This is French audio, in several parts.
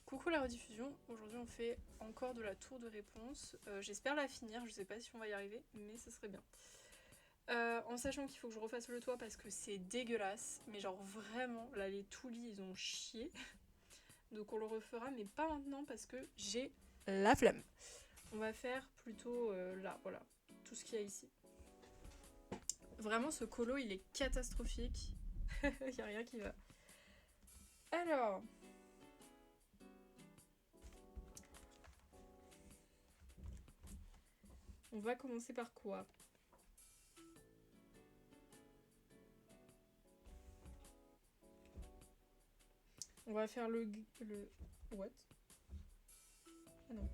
Coucou la rediffusion, aujourd'hui on fait encore de la tour de réponse. J'espère la finir, je sais pas si on va y arriver, mais ce serait bien. En sachant qu'il faut que je refasse le toit parce que c'est dégueulasse, mais genre vraiment, là les toulis ils ont chié. Donc on le refera, mais pas maintenant parce que j'ai la flemme. On va faire plutôt là, voilà, tout ce qu'il y a ici. Vraiment ce colo il est catastrophique, il y a rien qui va. Alors... On va commencer par quoi? On va faire le... What? Ah non.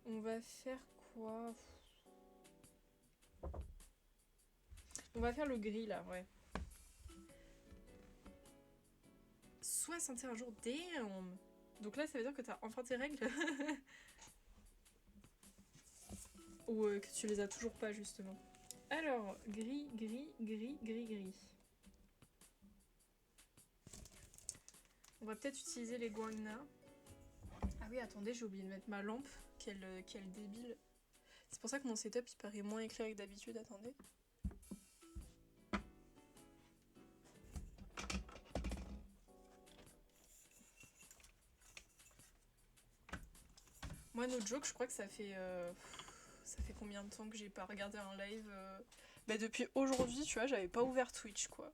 On va faire quoi? On va faire le gris là, ouais. 61 jours, damn! Donc là, ça veut dire que t'as enfin tes règles? Ou que tu les as toujours pas, justement. Alors, gris, gris, gris, gris, gris. On va peut-être utiliser les guangna. Ah oui, attendez, j'ai oublié de mettre ma lampe. Quelle débile. C'est pour ça que mon setup, il paraît moins éclairé que d'habitude, attendez. Moi, no joke, je crois que ça fait combien de temps que j'ai pas regardé un live Bah depuis aujourd'hui, tu vois, j'avais pas ouvert Twitch, quoi.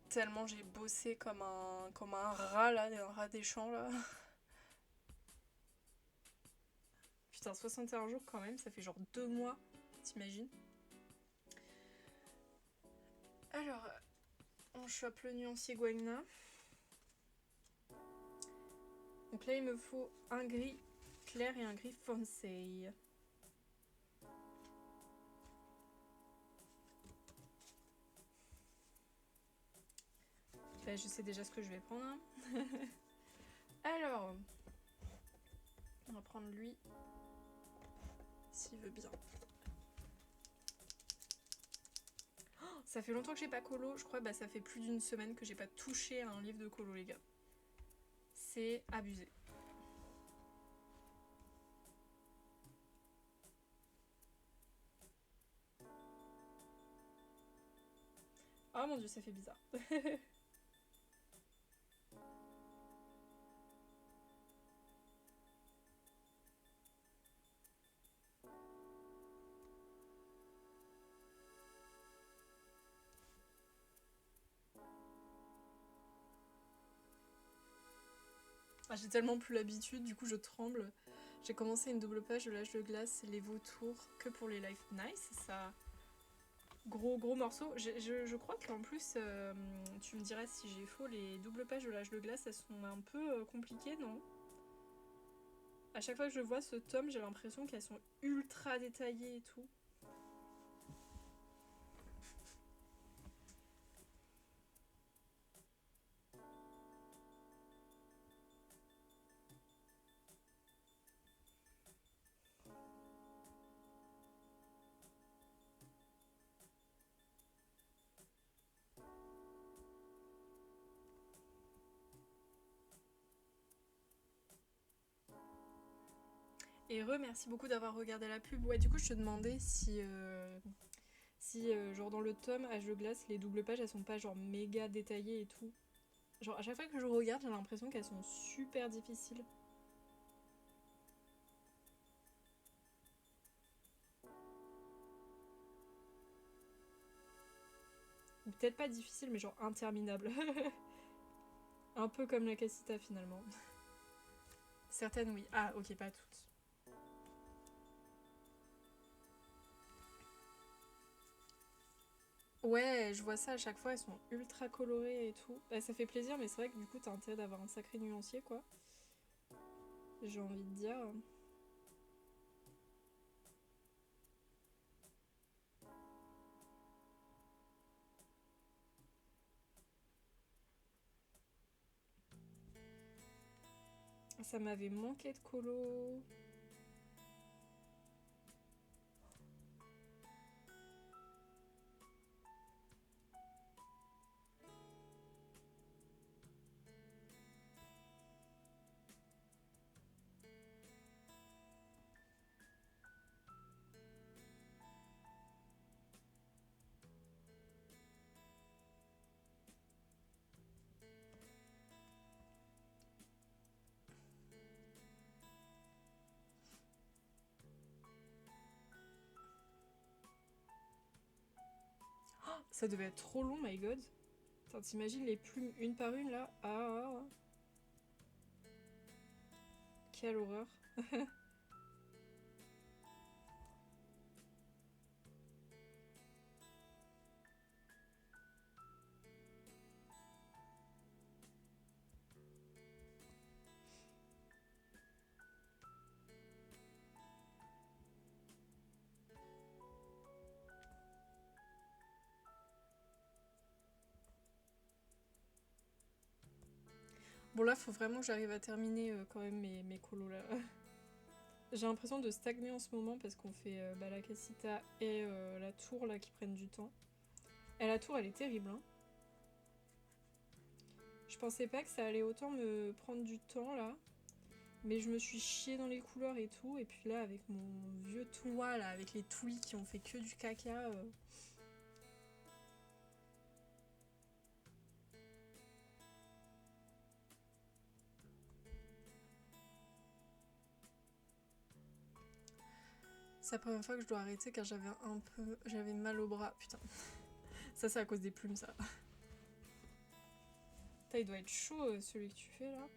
Tellement j'ai bossé comme un rat, là, un rat des champs, là. Putain, 61 jours quand même, ça fait genre 2 mois, t'imagines? Alors, on chope le nuancier Guagna. Donc là, il me faut un gris clair et un gris foncé. Bah, je sais déjà ce que je vais prendre. Hein. Alors, on va prendre lui, s'il veut bien. Oh, ça fait longtemps que j'ai pas colo, je crois que ça fait plus d'une semaine que j'ai pas touché à un livre de colo, les gars. C'est abusé. Oh mon dieu, ça fait bizarre. Ah, j'ai tellement plus l'habitude, du coup je tremble. J'ai commencé une double page de l'âge de glace, les vautours, que pour les lives. Nice, ça. Gros morceau. Je crois qu'en plus, tu me diras si j'ai faux, les doubles pages de l'âge de glace, elles sont un peu compliquées, non? À chaque fois que je vois ce tome, j'ai l'impression qu'elles sont ultra détaillées et tout. Et merci beaucoup d'avoir regardé la pub. Ouais, du coup, je te demandais si genre dans le tome Âge de glace, les doubles pages, elles sont pas genre méga détaillées et tout. Genre, à chaque fois que je regarde, j'ai l'impression qu'elles sont super difficiles. Ou peut-être pas difficiles, mais genre interminables. Un peu comme la Casita finalement. Certaines, oui. Ah, ok, pas toutes. Ouais, je vois ça à chaque fois, elles sont ultra colorées et tout. Bah, ça fait plaisir, mais c'est vrai que du coup, t'as intérêt d'avoir un sacré nuancier, quoi. J'ai envie de dire. Ça m'avait manqué de colo. Ça devait être trop long, my god. Attends, t'imagines les plumes une par une là? Ah. Quelle horreur. Bon là, faut vraiment que j'arrive à terminer quand même mes colos là. J'ai l'impression de stagner en ce moment parce qu'on fait la casita et la tour là qui prennent du temps. Et la tour elle est terrible hein. Je pensais pas que ça allait autant me prendre du temps là. Mais je me suis chiée dans les couleurs et tout. Et puis là avec mon vieux toit là, avec les toulis qui ont fait que du caca. C'est la première fois que je dois arrêter car j'avais mal au bras. Putain. Ça c'est à cause des plumes ça. Putain, il doit être chaud celui que tu fais là.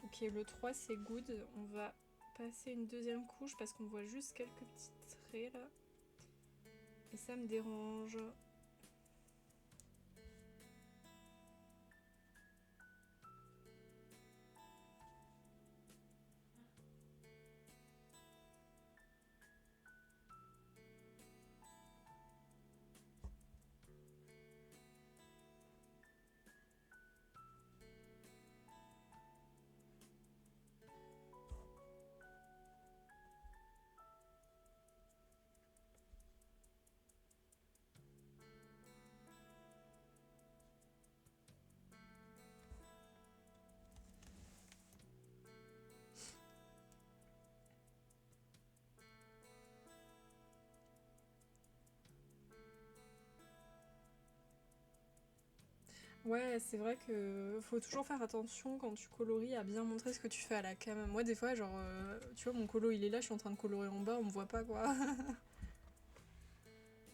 Ok, le 3 c'est good. On va passer une deuxième couche parce qu'on voit juste quelques petits traits là. Et ça me dérange. Ouais, c'est vrai que faut toujours faire attention quand tu colories à bien montrer ce que tu fais à la cam. Moi, des fois, genre, tu vois, mon colo il est là, je suis en train de colorer en bas, on me voit pas quoi.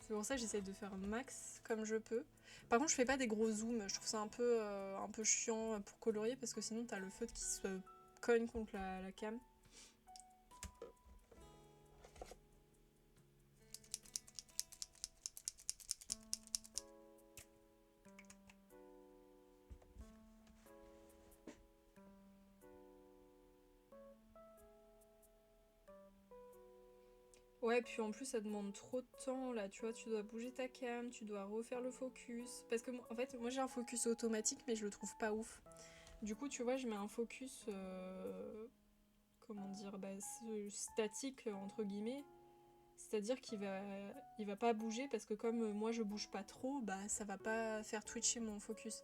C'est pour ça que j'essaie de faire un max comme je peux. Par contre, je fais pas des gros zooms, je trouve ça un peu chiant pour colorier parce que sinon t'as le feutre qui se cogne contre la cam. Ouais, puis en plus ça demande trop de temps là, tu vois, tu dois bouger ta cam, tu dois refaire le focus. Parce que en fait, moi j'ai un focus automatique mais je le trouve pas ouf. Du coup, tu vois, je mets un focus, comment dire, statique entre guillemets. C'est-à-dire il va pas bouger parce que comme moi je bouge pas trop, bah ça va pas faire twitcher mon focus.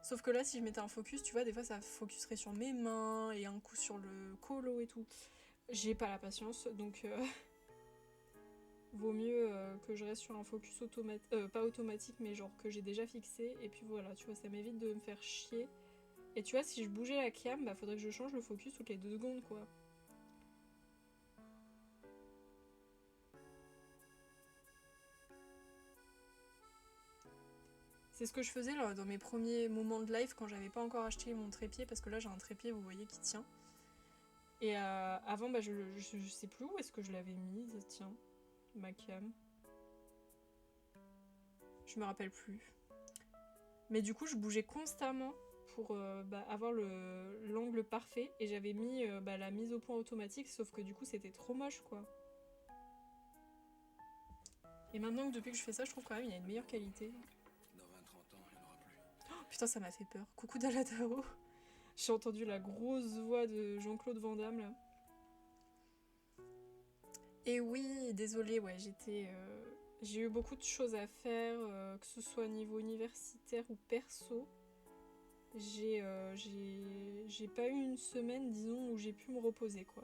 Sauf que là, si je mettais un focus, tu vois, des fois ça focuserait sur mes mains et un coup sur le colo et tout. J'ai pas la patience, donc vaut mieux que je reste sur un focus automatique, pas automatique, mais genre que j'ai déjà fixé. Et puis voilà, tu vois, ça m'évite de me faire chier. Et tu vois, si je bougeais la cam, bah faudrait que je change le focus toutes les 2 secondes, quoi. C'est ce que je faisais là, dans mes premiers moments de live quand j'avais pas encore acheté mon trépied, parce que là j'ai un trépied, vous voyez, qui tient. Et avant, bah, je sais plus où est-ce que je l'avais mise, tiens, ma cam. Je me rappelle plus. Mais du coup, je bougeais constamment pour avoir l'angle parfait, et j'avais mis la mise au point automatique, sauf que du coup, c'était trop moche, quoi. Et maintenant que depuis que je fais ça, je trouve quand même qu'il y a une meilleure qualité. Dans 20-30 ans, il n'y en aura plus. Oh, putain, ça m'a fait peur. Coucou Dalatao. J'ai entendu la grosse voix de Jean-Claude Van Damme là. Et oui, désolée, ouais, j'ai eu beaucoup de choses à faire, que ce soit au niveau universitaire ou perso. J'ai pas eu une semaine, disons, où j'ai pu me reposer, quoi.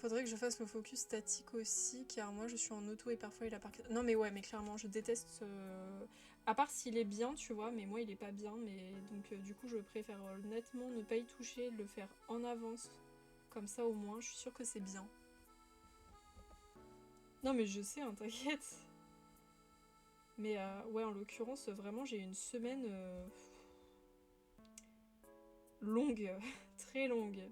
Faudrait que je fasse le focus statique aussi, car moi je suis en auto et parfois il a par... Non mais ouais, mais clairement, je déteste... À part s'il est bien, tu vois, mais moi il est pas bien, mais donc du coup je préfère nettement ne pas y toucher, le faire en avance. Comme ça au moins, je suis sûre que c'est bien. Non mais je sais, hein, t'inquiète. Mais ouais, en l'occurrence, vraiment, j'ai eu une semaine longue, très longue.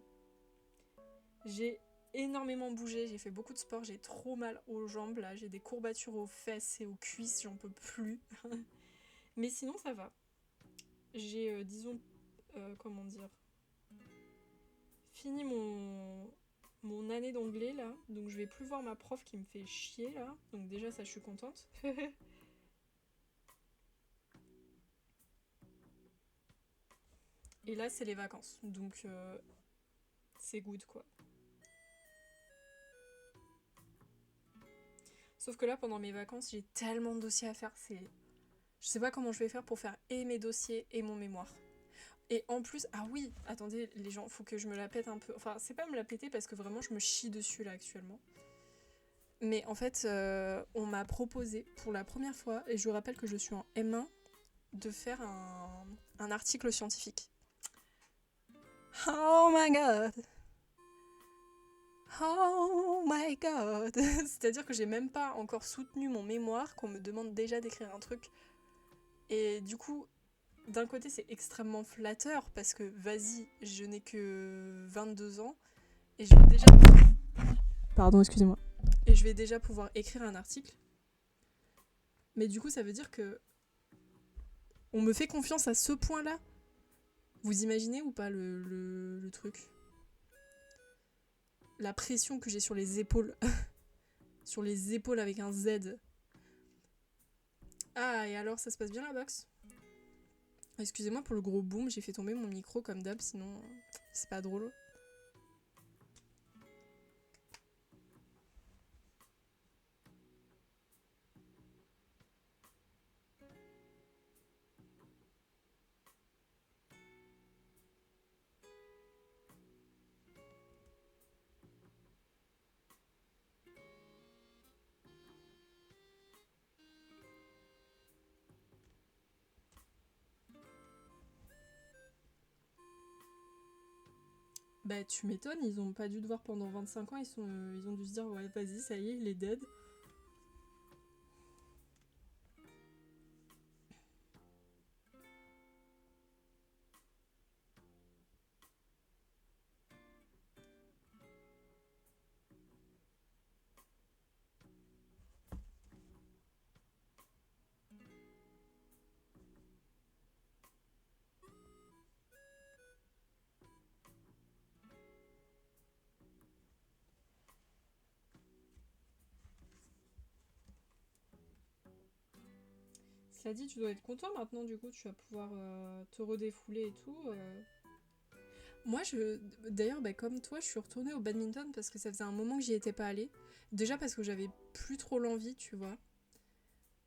J'ai énormément bougé, j'ai fait beaucoup de sport, j'ai trop mal aux jambes là, j'ai des courbatures aux fesses et aux cuisses, j'en peux plus. Mais sinon ça va. J'ai, disons, comment dire, fini mon année d'anglais là, donc je vais plus voir ma prof qui me fait chier là, donc déjà ça je suis contente. Et là c'est les vacances, donc c'est good quoi. Sauf que là pendant mes vacances j'ai tellement de dossiers à faire, je sais pas comment je vais faire pour faire et mes dossiers et mon mémoire. Et en plus, ah oui, attendez les gens, faut que je me la pète un peu. Enfin, c'est pas me la péter parce que vraiment je me chie dessus là actuellement. Mais en fait, on m'a proposé pour la première fois, et je vous rappelle que je suis en M1, de faire un article scientifique. Oh my god! Oh my god! C'est-à-dire que j'ai même pas encore soutenu mon mémoire, qu'on me demande déjà d'écrire un truc. Et du coup, d'un côté, c'est extrêmement flatteur parce que vas-y, je n'ai que 22 ans et je vais déjà. Pardon, excusez-moi. Et je vais déjà pouvoir écrire un article. Mais du coup, ça veut dire que on me fait confiance à ce point-là. Vous imaginez ou pas le truc? La pression que j'ai sur les épaules. Sur les épaules avec un Z. Ah, et alors, ça se passe bien la boxe? Excusez-moi pour le gros boom, j'ai fait tomber mon micro comme d'hab, sinon c'est pas drôle. Bah tu m'étonnes, ils ont pas dû te voir pendant 25 ans, ils ont dû se dire ouais vas-y ça y est, il est dead. Cela dit, tu dois être content maintenant, du coup, tu vas pouvoir te redéfouler et tout. Moi, d'ailleurs, bah, comme toi, je suis retournée au badminton parce que ça faisait un moment que j'y étais pas allée. Déjà parce que j'avais plus trop l'envie, tu vois.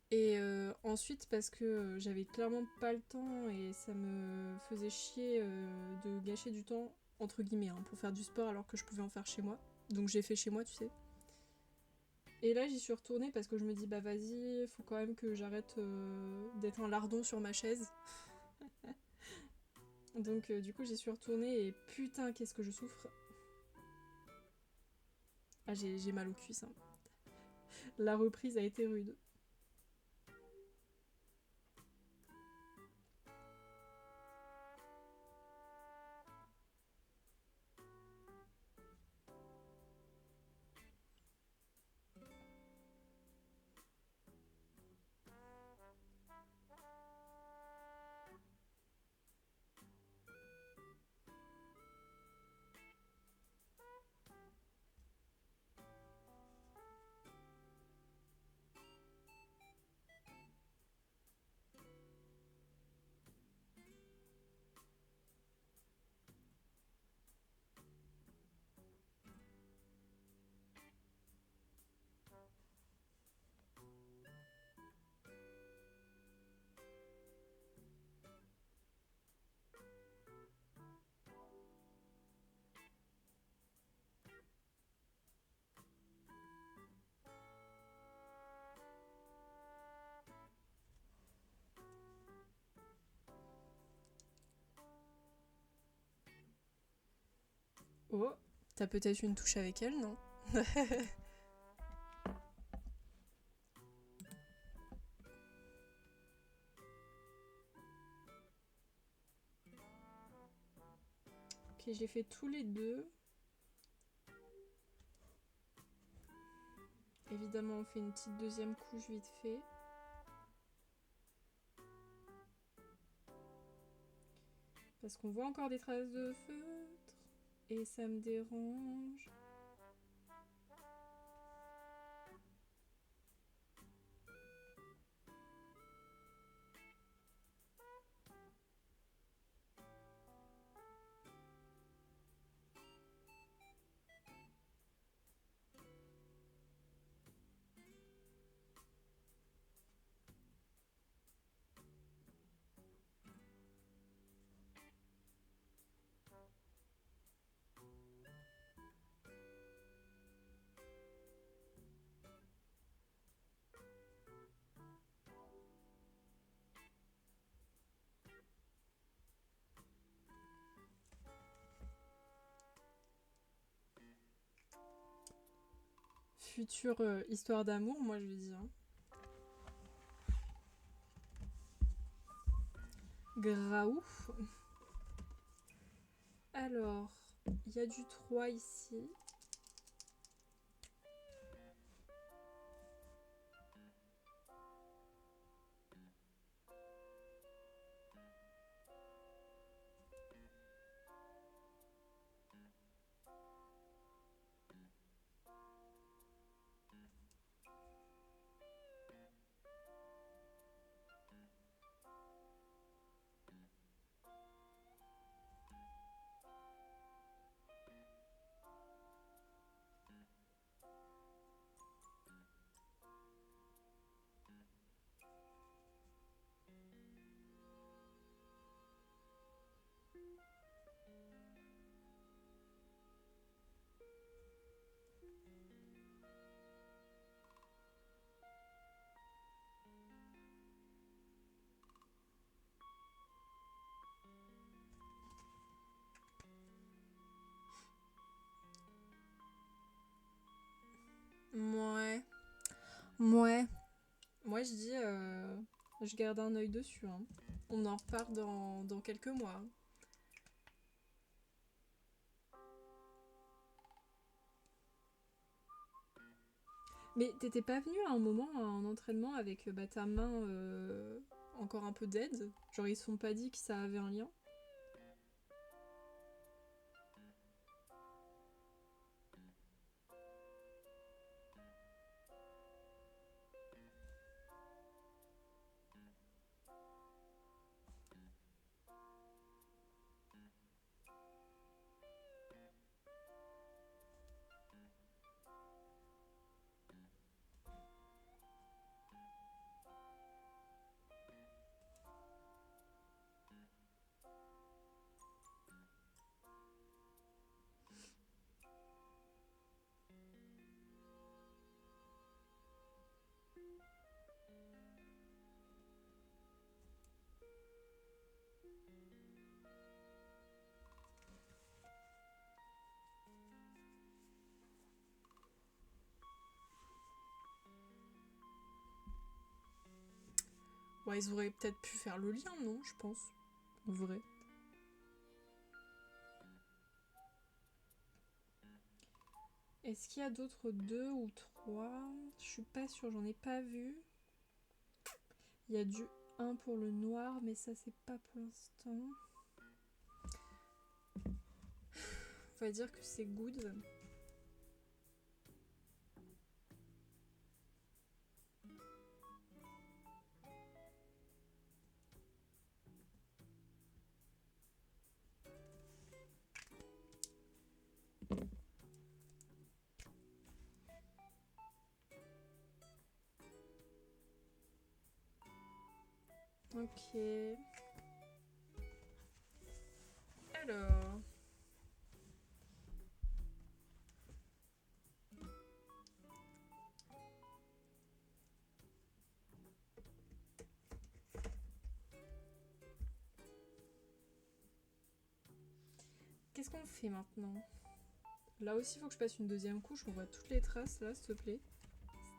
Et ensuite parce que j'avais clairement pas le temps et ça me faisait chier de gâcher du temps, entre guillemets, hein, pour faire du sport alors que je pouvais en faire chez moi. Donc j'ai fait chez moi, tu sais. Et là, j'y suis retournée parce que je me dis, bah vas-y, faut quand même que j'arrête d'être un lardon sur ma chaise. Donc du coup, j'y suis retournée et putain, qu'est-ce que je souffre. Ah, j'ai mal aux cuisses. Hein. La reprise a été rude. Oh, t'as peut-être une touche avec elle, non? Ok, j'ai fait tous les deux. Évidemment, on fait une petite deuxième couche vite fait. Parce qu'on voit encore des traces de feutre. Et ça me dérange. Future histoire d'amour, moi je lui dis. Hein. Graouf. Alors, il y a du 3 ici. Ouais. Ouais. Moi je dis, je garde un œil dessus. Hein. On en repart dans quelques mois. Mais t'étais pas venu à un moment à un entraînement avec ta main encore un peu dead? Genre ils se sont pas dit que ça avait un lien? Ouais, ils auraient peut-être pu faire le lien, non, je pense. En vrai. Est-ce qu'il y a d'autres 2 ou 3? Je suis pas sûre, j'en ai pas vu. Il y a du 1 pour le noir, mais ça c'est pas pour l'instant. On va dire que c'est good. Ok. Alors. Qu'est-ce qu'on fait maintenant? Là aussi, il faut que je passe une deuxième couche. On voit toutes les traces, là, s'il te plaît.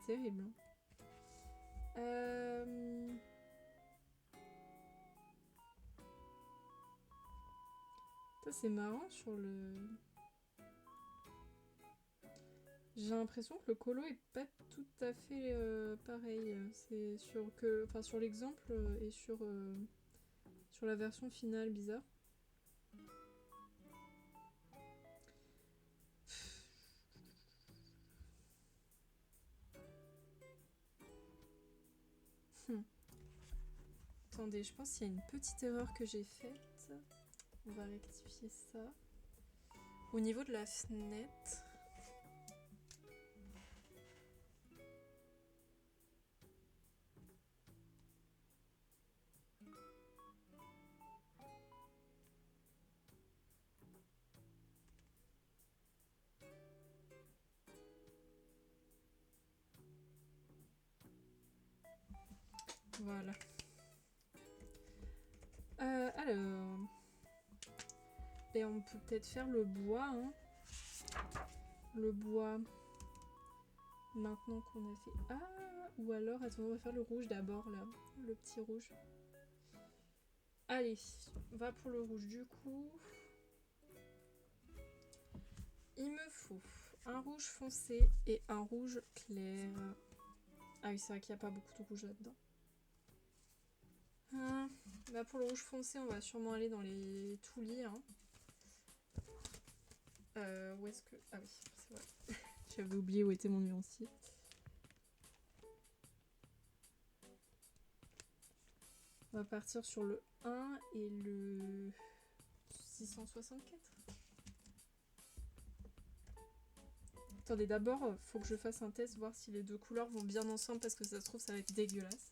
C'est terrible. Ça, c'est marrant sur le... J'ai l'impression que le colo est pas tout à fait pareil. C'est sur que... Enfin, sur l'exemple et sur la version finale, bizarre. Attendez, je pense qu'il y a une petite erreur que j'ai faite. On va rectifier ça. Au niveau de la fenêtre... Voilà. Alors... Et on peut peut-être faire le bois, hein. Le bois. Maintenant qu'on a fait... Ah, ou alors, attends, on va faire le rouge d'abord, là. Le petit rouge. Allez, on va pour le rouge. Du coup, il me faut un rouge foncé et un rouge clair. Ah oui, c'est vrai qu'il n'y a pas beaucoup de rouge là-dedans. Bah pour le rouge foncé, on va sûrement aller dans les toulis. Hein. Où est-ce que... Ah oui, c'est vrai. J'avais oublié où était mon nuancier. On va partir sur le 1 et le 664. Attendez, d'abord, faut que je fasse un test, voir si les deux couleurs vont bien ensemble, parce que ça se trouve, ça va être dégueulasse.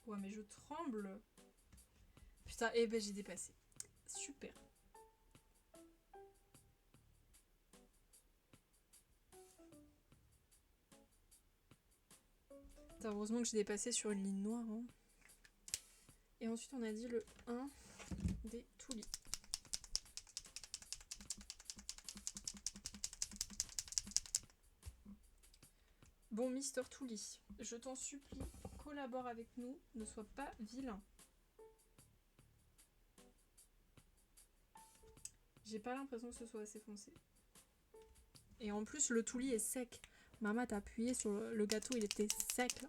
Ouais, mais je tremble. Putain, eh ben j'ai dépassé. Super. Putain, heureusement que j'ai dépassé sur une ligne noire. Hein. Et ensuite, on a dit le 1 des toulis. Bon, Mister Touli, je t'en supplie, collabore avec nous, ne sois pas vilain. J'ai pas l'impression que ce soit assez foncé. Et en plus, le toulis est sec. Maman, t'as appuyé sur le gâteau, il était sec là.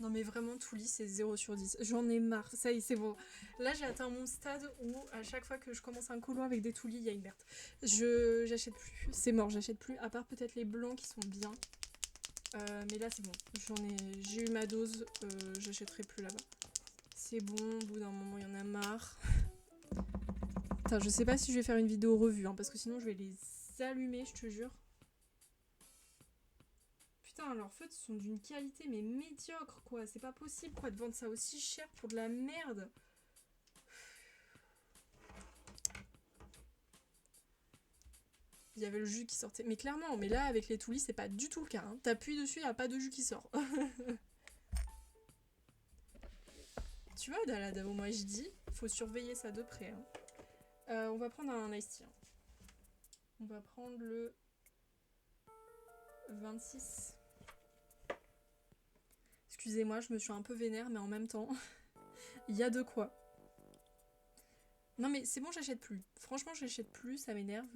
Non mais vraiment, Touli, c'est 0 sur 10. J'en ai marre, ça y est, c'est bon. Là, j'ai atteint mon stade où à chaque fois que je commence un colo avec des Toulis, il y a une merde. J'achète plus, c'est mort, j'achète plus. À part peut-être les blancs qui sont bien. Mais là, c'est bon. J'ai eu ma dose, j'achèterai plus là-bas. C'est bon, au bout d'un moment, il y en a marre. Putain, je sais pas si je vais faire une vidéo revue, hein, parce que sinon, je vais les allumer, je te jure. Putain, leurs feutres sont d'une qualité mais médiocre quoi, c'est pas possible quoi de vendre ça aussi cher pour de la merde. Il y avait le jus qui sortait, mais clairement, mais là avec les toulis c'est pas du tout le cas, hein. T'appuies dessus, il n'y a pas de jus qui sort. Tu vois Dalada, moi je dis, faut surveiller ça de près. Hein. On va prendre un iced tea. Hein. On va prendre le 26. Excusez-moi, je me suis un peu vénère, mais en même temps, il y a de quoi. Non mais c'est bon, j'achète plus. Franchement, j'achète plus, ça m'énerve.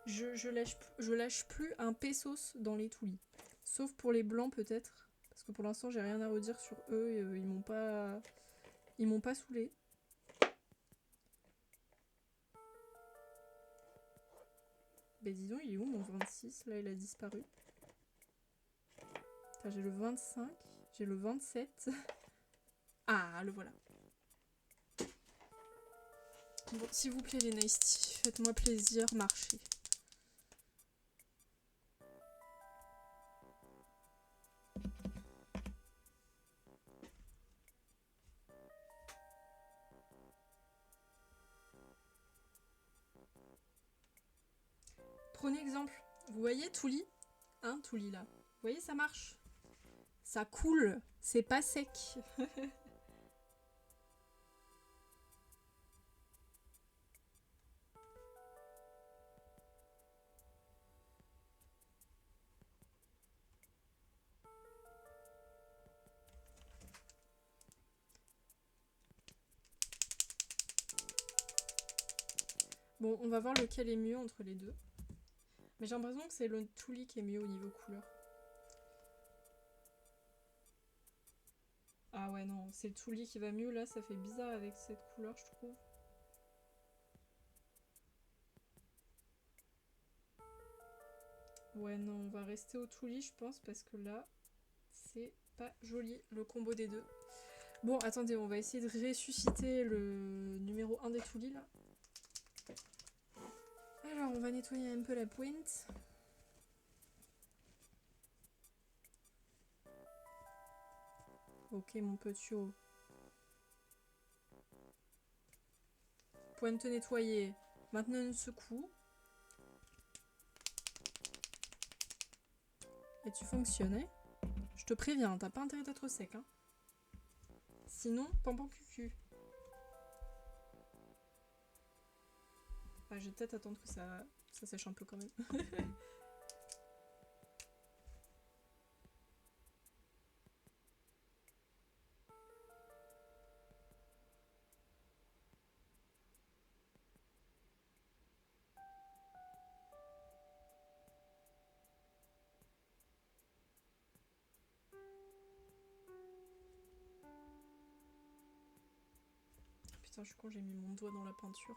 Je lâche plus un pesos dans les toulis. Sauf pour les blancs peut-être. Parce que pour l'instant j'ai rien à redire sur eux. Et, ils m'ont pas... Ils m'ont pas saoulé. Ben dis donc, il est où mon 26? Là il a disparu. J'ai le 25. J'ai le 27. Ah, le voilà. Bon, s'il vous plaît les nice tea, faites-moi plaisir, marchez. Prenez exemple. Vous voyez Touli? Hein, Touli là. Vous voyez, ça marche. Ça coule. C'est pas sec. Bon, on va voir lequel est mieux entre les deux. Mais j'ai l'impression que c'est le Touli qui est mieux au niveau couleur. Ah ouais, non, c'est le Touli qui va mieux. Là, ça fait bizarre avec cette couleur, je trouve. Ouais, non, on va rester au Touli, je pense, parce que là, c'est pas joli, le combo des deux. Bon, attendez, on va essayer de ressusciter le numéro 1 des Touli, là. Alors, on va nettoyer un peu la pointe. Ok, mon petit haut. Pointe nettoyée. Maintenant, une secoue. Et tu fonctionnes, hein? Je te préviens, t'as pas intérêt d'être sec, hein. Sinon, pampan cucu. Ah, je vais peut-être attendre que ça sèche un peu quand même. Putain, je suis con, j'ai mis mon doigt dans la peinture.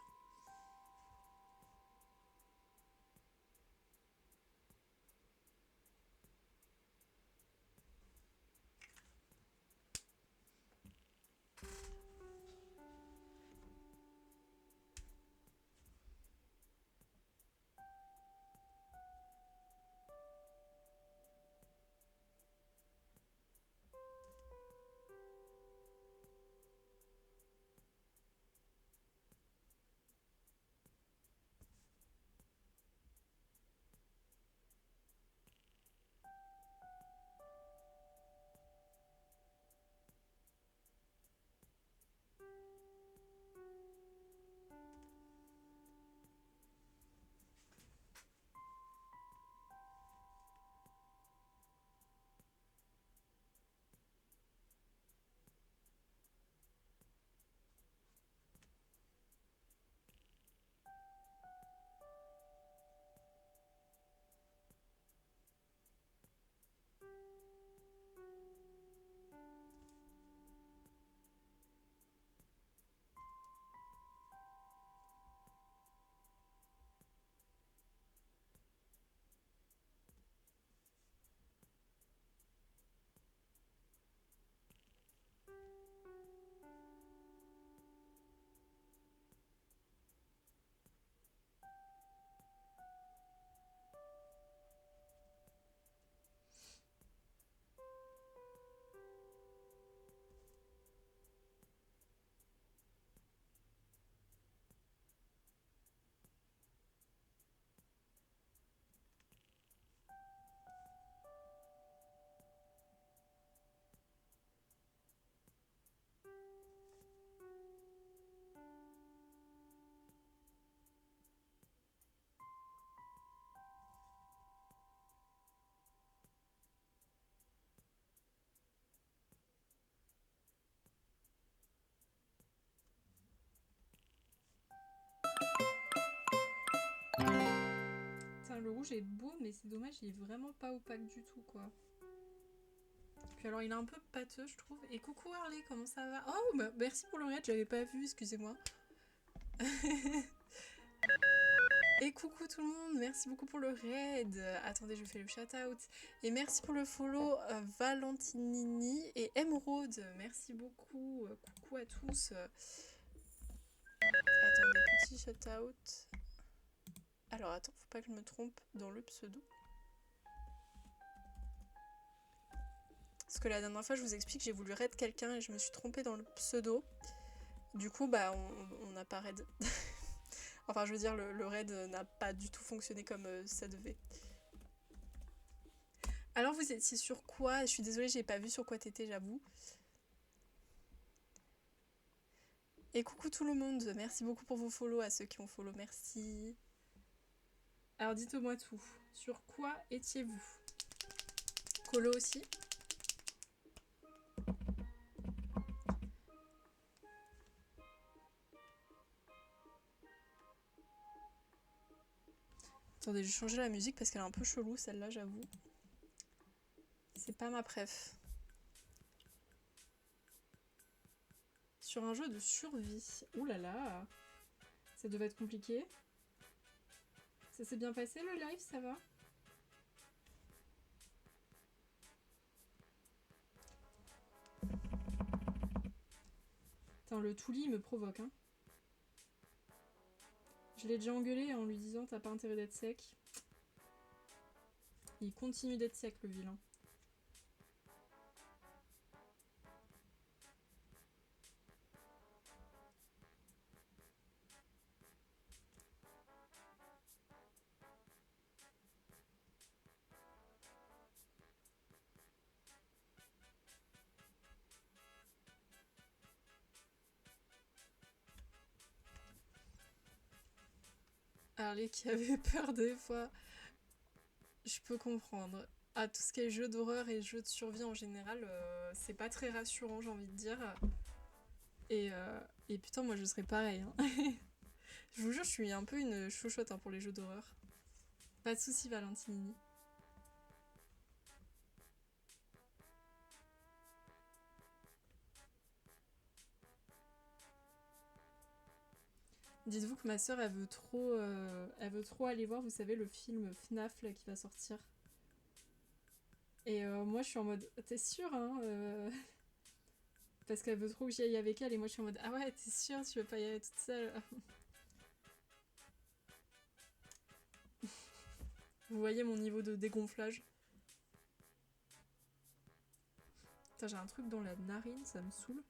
rouge est beau, mais c'est dommage, il est vraiment pas opaque du tout, quoi. Puis alors, il est un peu pâteux, je trouve. Et coucou Harley, comment ça va? Oh, bah, merci pour le raid, j'avais pas vu, excusez-moi. Et coucou tout le monde, merci beaucoup pour le raid. Attendez, je fais le shout-out. Et merci pour le follow Valentinini et Emeraude. Merci beaucoup. Coucou à tous. Attendez, petit shout-out. Alors attends, faut pas que je me trompe dans le pseudo. Parce que la dernière fois, je vous explique, j'ai voulu raid quelqu'un et je me suis trompée dans le pseudo. Du coup, bah, on n'a pas raid. Enfin, je veux dire, le raid n'a pas du tout fonctionné comme ça devait. Alors, vous étiez sur quoi? Je suis désolée, j'ai pas vu sur quoi t'étais, j'avoue. Et coucou tout le monde, merci beaucoup pour vos follow à ceux qui ont follow, merci. Alors, dites-moi tout. Sur quoi étiez-vous? Colo aussi? Attendez, je vais changer la musique parce qu'elle est un peu chelou celle-là, j'avoue. C'est pas ma préf. Sur un jeu de survie. Ouh là là. Ça devait être compliqué. Ça s'est bien passé le live, ça va? Putain, le Touli me provoque, hein. Je l'ai déjà engueulé en lui disant t'as pas intérêt d'être sec. Il continue d'être sec, le vilain. Harley qui avait peur des fois. Je peux comprendre. Ah, tout ce qui est jeu d'horreur et jeu de survie en général, c'est pas très rassurant, j'ai envie de dire. Et putain, moi je serais pareil, hein. Je vous jure, je suis un peu une chouchotte hein, pour les jeux d'horreur. Pas de soucis, Valentinini. Dites-vous que ma soeur, elle veut trop aller voir, vous savez, le film FNAF là, qui va sortir. Et moi, je suis en mode, t'es sûre, hein Parce qu'elle veut trop que j'y aille avec elle, et moi, je suis en mode, ah ouais, t'es sûre, tu veux pas y aller toute seule? Vous voyez mon niveau de dégonflage? Putain, j'ai un truc dans la narine, ça me saoule.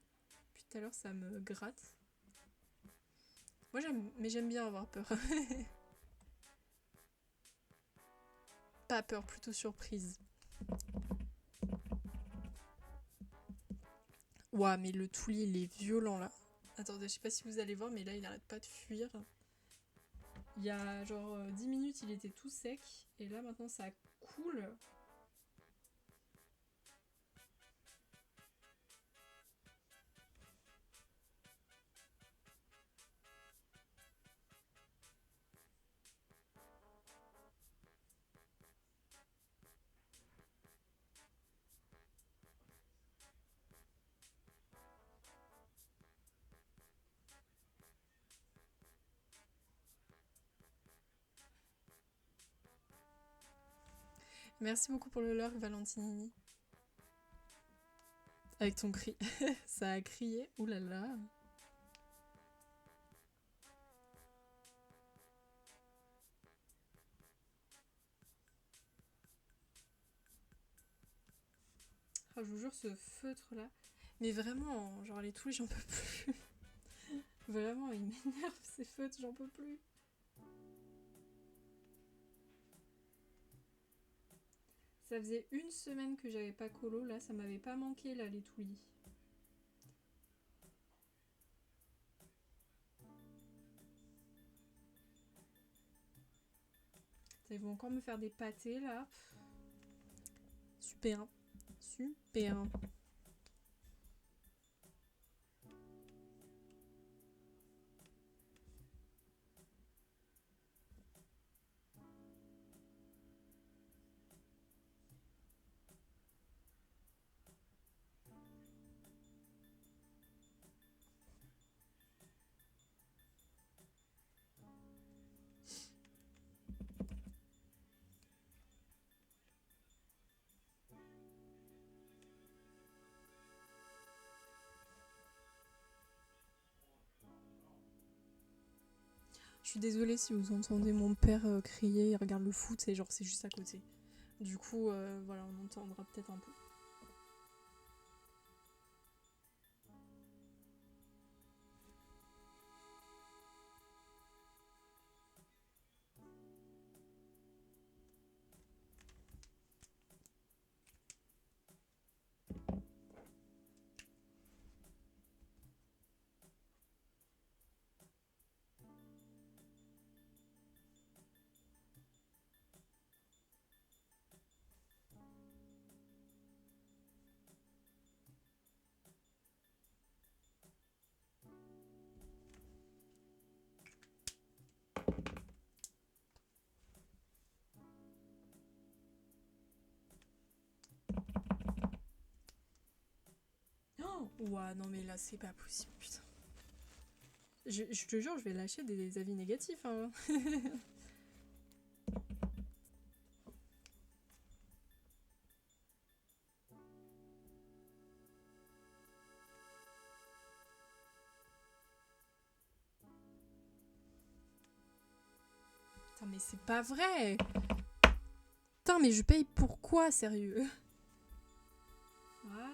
Puis tout à l'heure, ça me gratte. Moi, j'aime bien avoir peur. Pas peur, plutôt surprise. Ouah, mais le Touli, il est violent, là. Attendez, je sais pas si vous allez voir, mais là, il arrête pas de fuir. Il y a genre 10 minutes, il était tout sec. Et là, maintenant, ça coule. Merci beaucoup pour le lurk, Valentinini. Avec ton cri. Ça a crié. Ouh là là. Oh, je vous jure, ce feutre-là. Mais vraiment, genre les touilles, j'en peux plus. Vraiment, ils m'énervent, ces feutres, j'en peux plus. Ça faisait une semaine que j'avais pas colo, là, ça m'avait pas manqué, là, les touilles. Ils vont encore me faire des pâtés, là. Super. Super. Je suis désolée si vous entendez mon père crier, il regarde le foot et genre c'est juste à côté. Du coup, voilà, on entendra peut-être un peu. Oh ouah, non mais là c'est pas possible, putain. Je te jure, je vais lâcher des avis négatifs. Hein. Putain, mais c'est pas vrai. Putain, mais je paye pourquoi, sérieux? Voilà.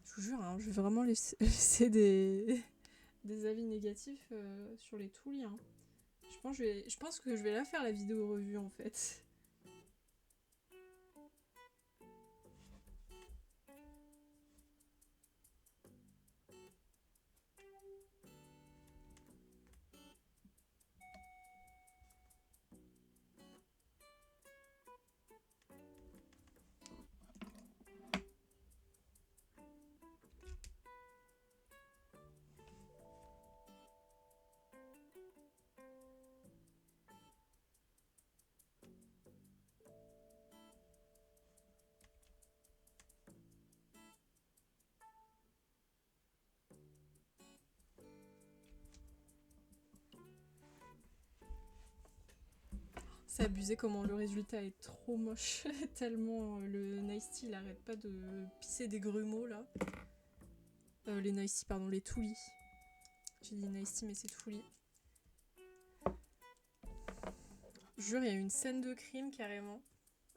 Je vous jure, hein, je vais vraiment laisser des avis négatifs sur les Toulis. Hein. Je pense que je vais la faire la vidéo revue en fait. C'est abusé comment le résultat est trop moche. Tellement le Nice Tea il arrête pas de pisser des grumeaux là. Les Nice Tea, pardon, les Toulis. J'ai dit Nice Tea mais c'est Toulis. Je jure, il y a eu une scène de crime carrément.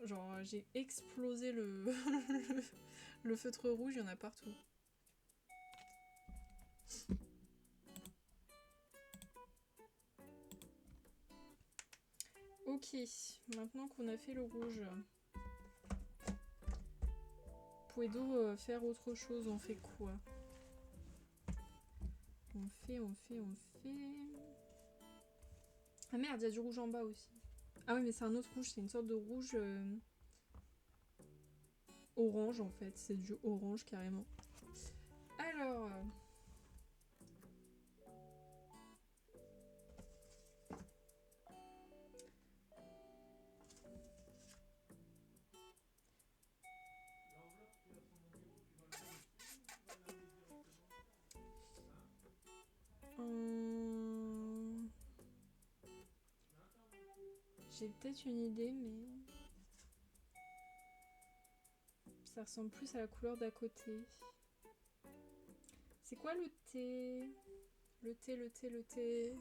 Genre j'ai explosé le feutre rouge, il y en a partout. Ok, maintenant qu'on a fait le rouge, pouvez-vous faire autre chose? On fait quoi? On fait... Ah merde, il y a du rouge en bas aussi. Ah oui, mais c'est un autre rouge, c'est une sorte de rouge orange en fait, c'est du orange carrément. Alors... J'ai peut-être une idée, mais... ça ressemble plus à la couleur d'à côté. C'est quoi le thé? Le thé...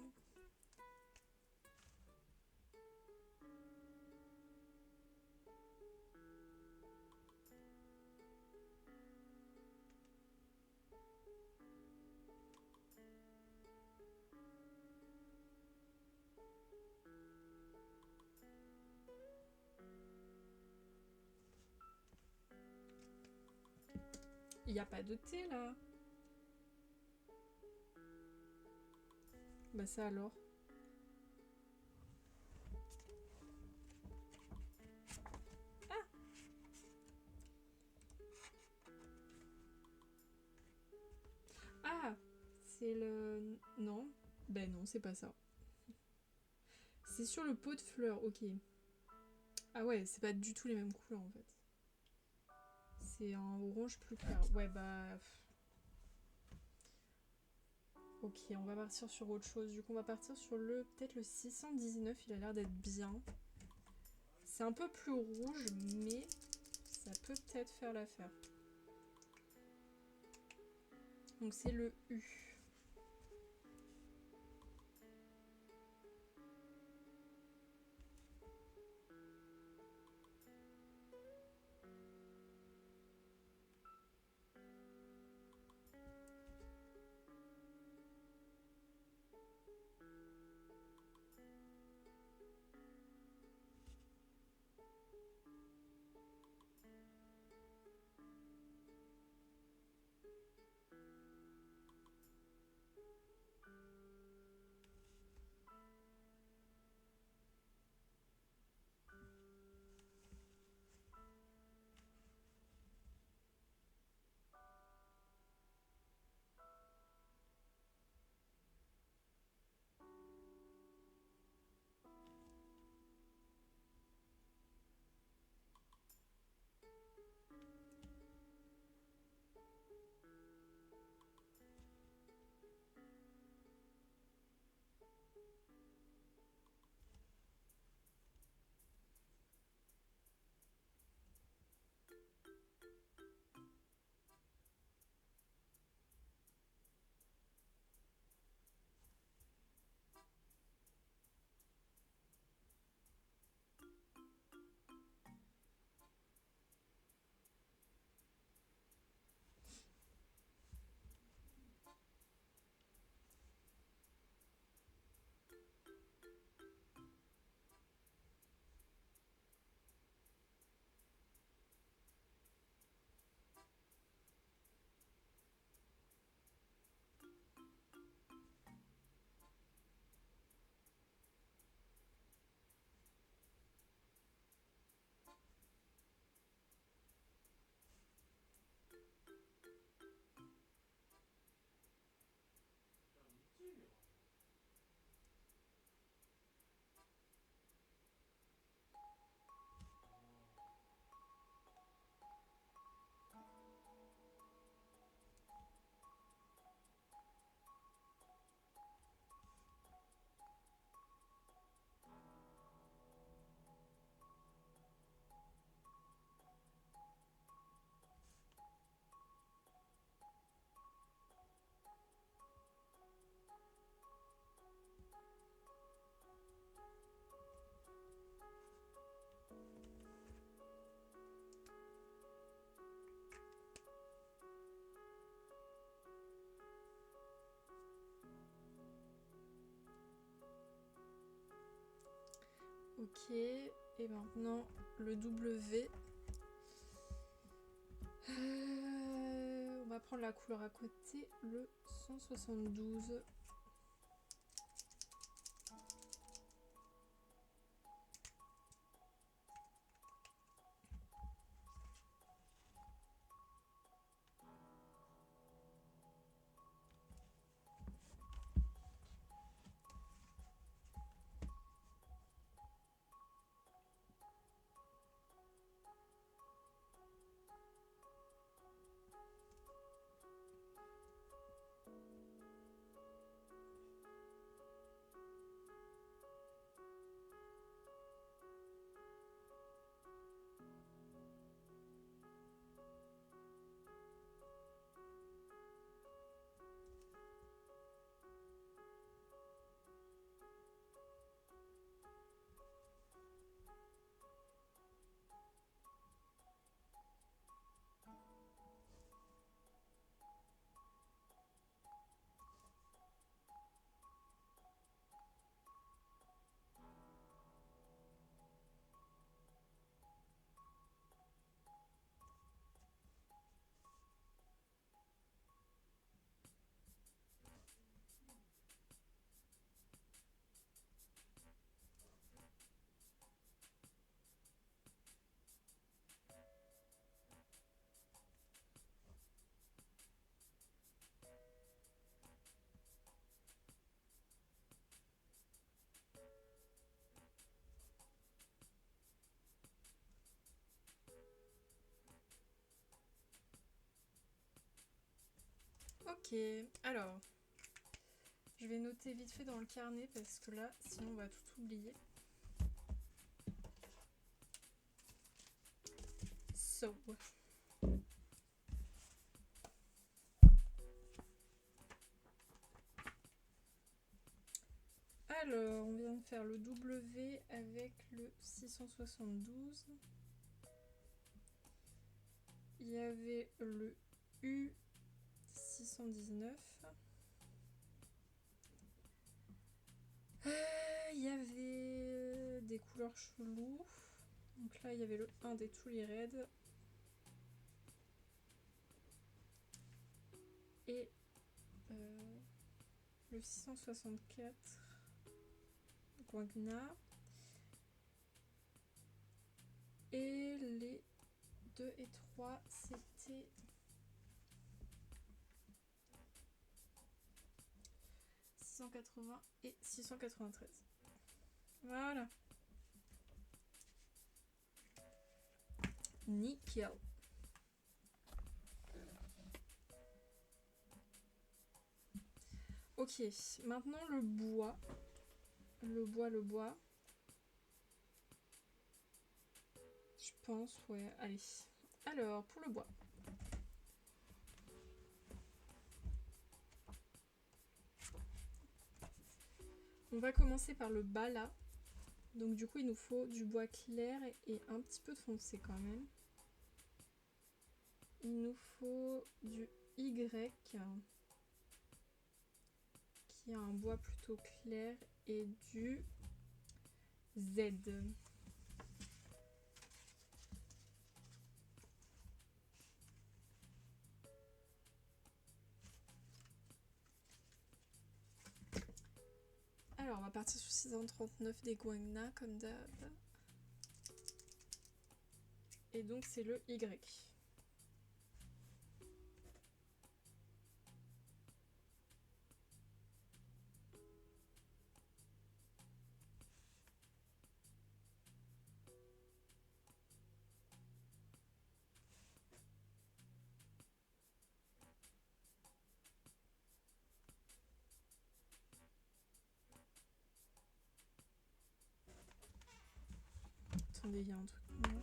Il n'y a pas de thé là. Bah ça alors. Ah, c'est le... Non. Ben non, c'est pas ça. C'est sur le pot de fleurs, ok. Ah ouais, c'est pas du tout les mêmes couleurs en fait. C'est un orange plus clair. Ouais, bah... Ok, on va partir sur autre chose. Du coup, on va partir sur peut-être le 619. Il a l'air d'être bien. C'est un peu plus rouge, mais ça peut peut-être faire l'affaire. Donc c'est le U. Ok, et maintenant le W. On va prendre la couleur à côté, le 172. Ok, alors Je vais noter vite fait dans le carnet parce que là, sinon on va tout oublier. So. Alors, on vient de faire le W avec le 672. Il y avait le U 619. Il y avait des couleurs cheloues. Donc là, il y avait le 1 des Truly Red. Et le 664 Guagna. Et les 2 et 3, c'était 680 et 693. Voilà. Nickel. Ok, maintenant le bois. Le bois. Je pense, ouais, allez. Alors, pour le bois. On va commencer par le bas là. Donc du coup, il nous faut du bois clair et un petit peu foncé quand même. Il nous faut du Y qui a un bois plutôt clair et du Z. Alors, on va partir sur 639 des Guangna comme d'hab. Et donc, c'est le Y. Attendez, il y a un truc. Non.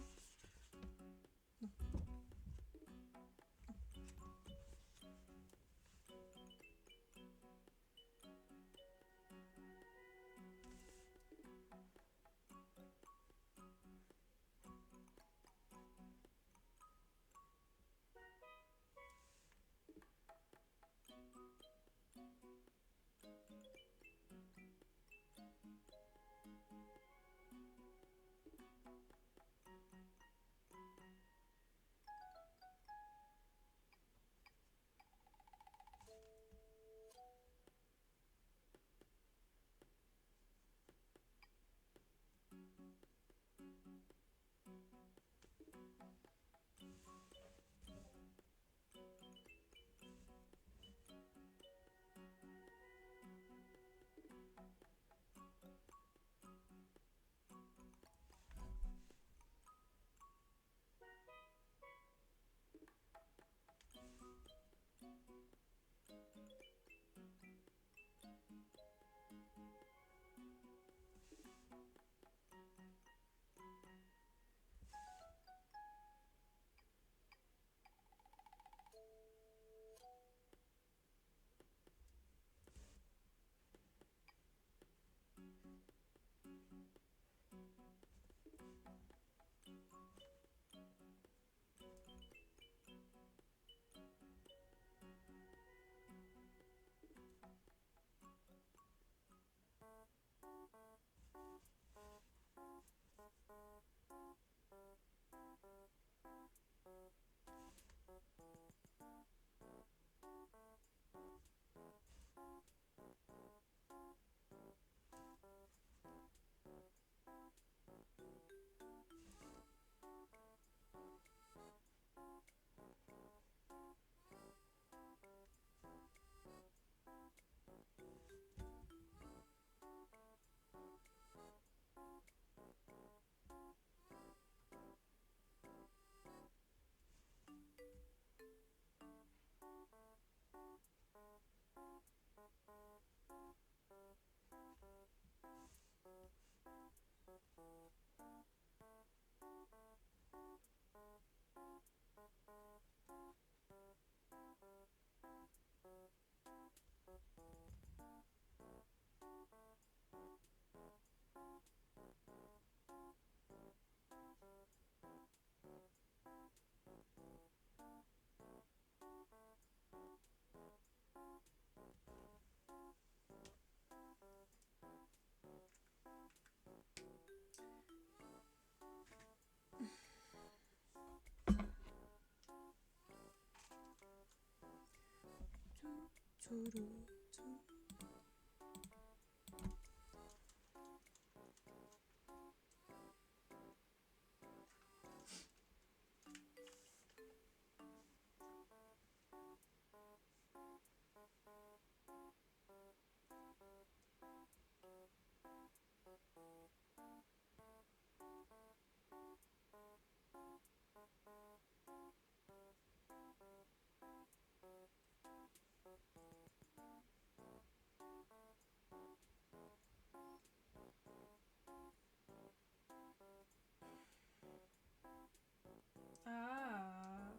Ah.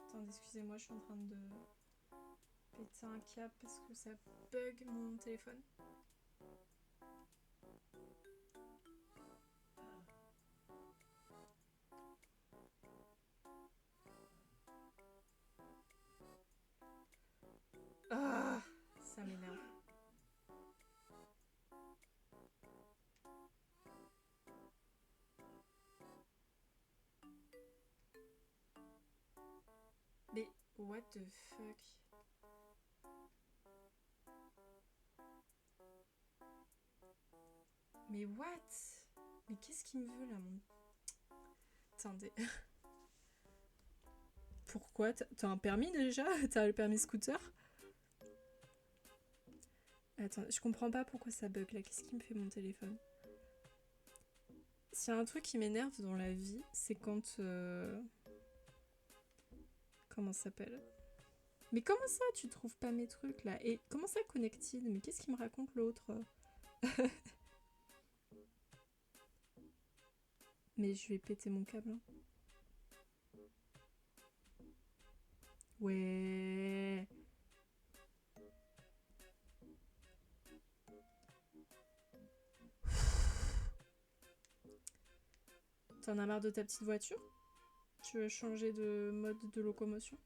Attendez, excusez-moi, je suis en train de péter un câble parce que ça bug mon téléphone. Ah, ça m'énerve. Mais what the fuck? Mais what? Mais qu'est-ce qu'il me veut là, mon... Attendez. Pourquoi? T'as un permis déjà? T'as le permis scooter? Attends, je comprends pas pourquoi ça bug là. Qu'est-ce qui me fait mon téléphone? S'il y a un truc qui m'énerve dans la vie, c'est quand... Comment ça s'appelle? Mais comment ça, tu trouves pas mes trucs là? Et comment ça connected? Mais qu'est-ce qu'il me raconte l'autre? Mais je vais péter mon câble. Hein. Ouais. T'en as marre de ta petite voiture? Tu veux changer de mode de locomotion?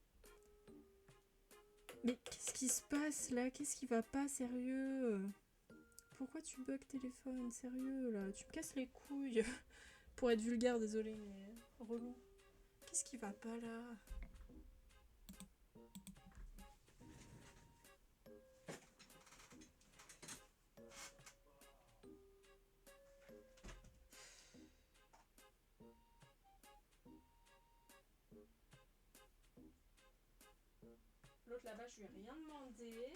Mais qu'est-ce qui se passe là? Qu'est-ce qui va pas, sérieux? Pourquoi tu bugs téléphone? Sérieux là? Tu me casses les couilles. Pour être vulgaire, désolé, mais relou. Qu'est-ce qui va pas là? L'autre là-bas, je lui ai rien demandé.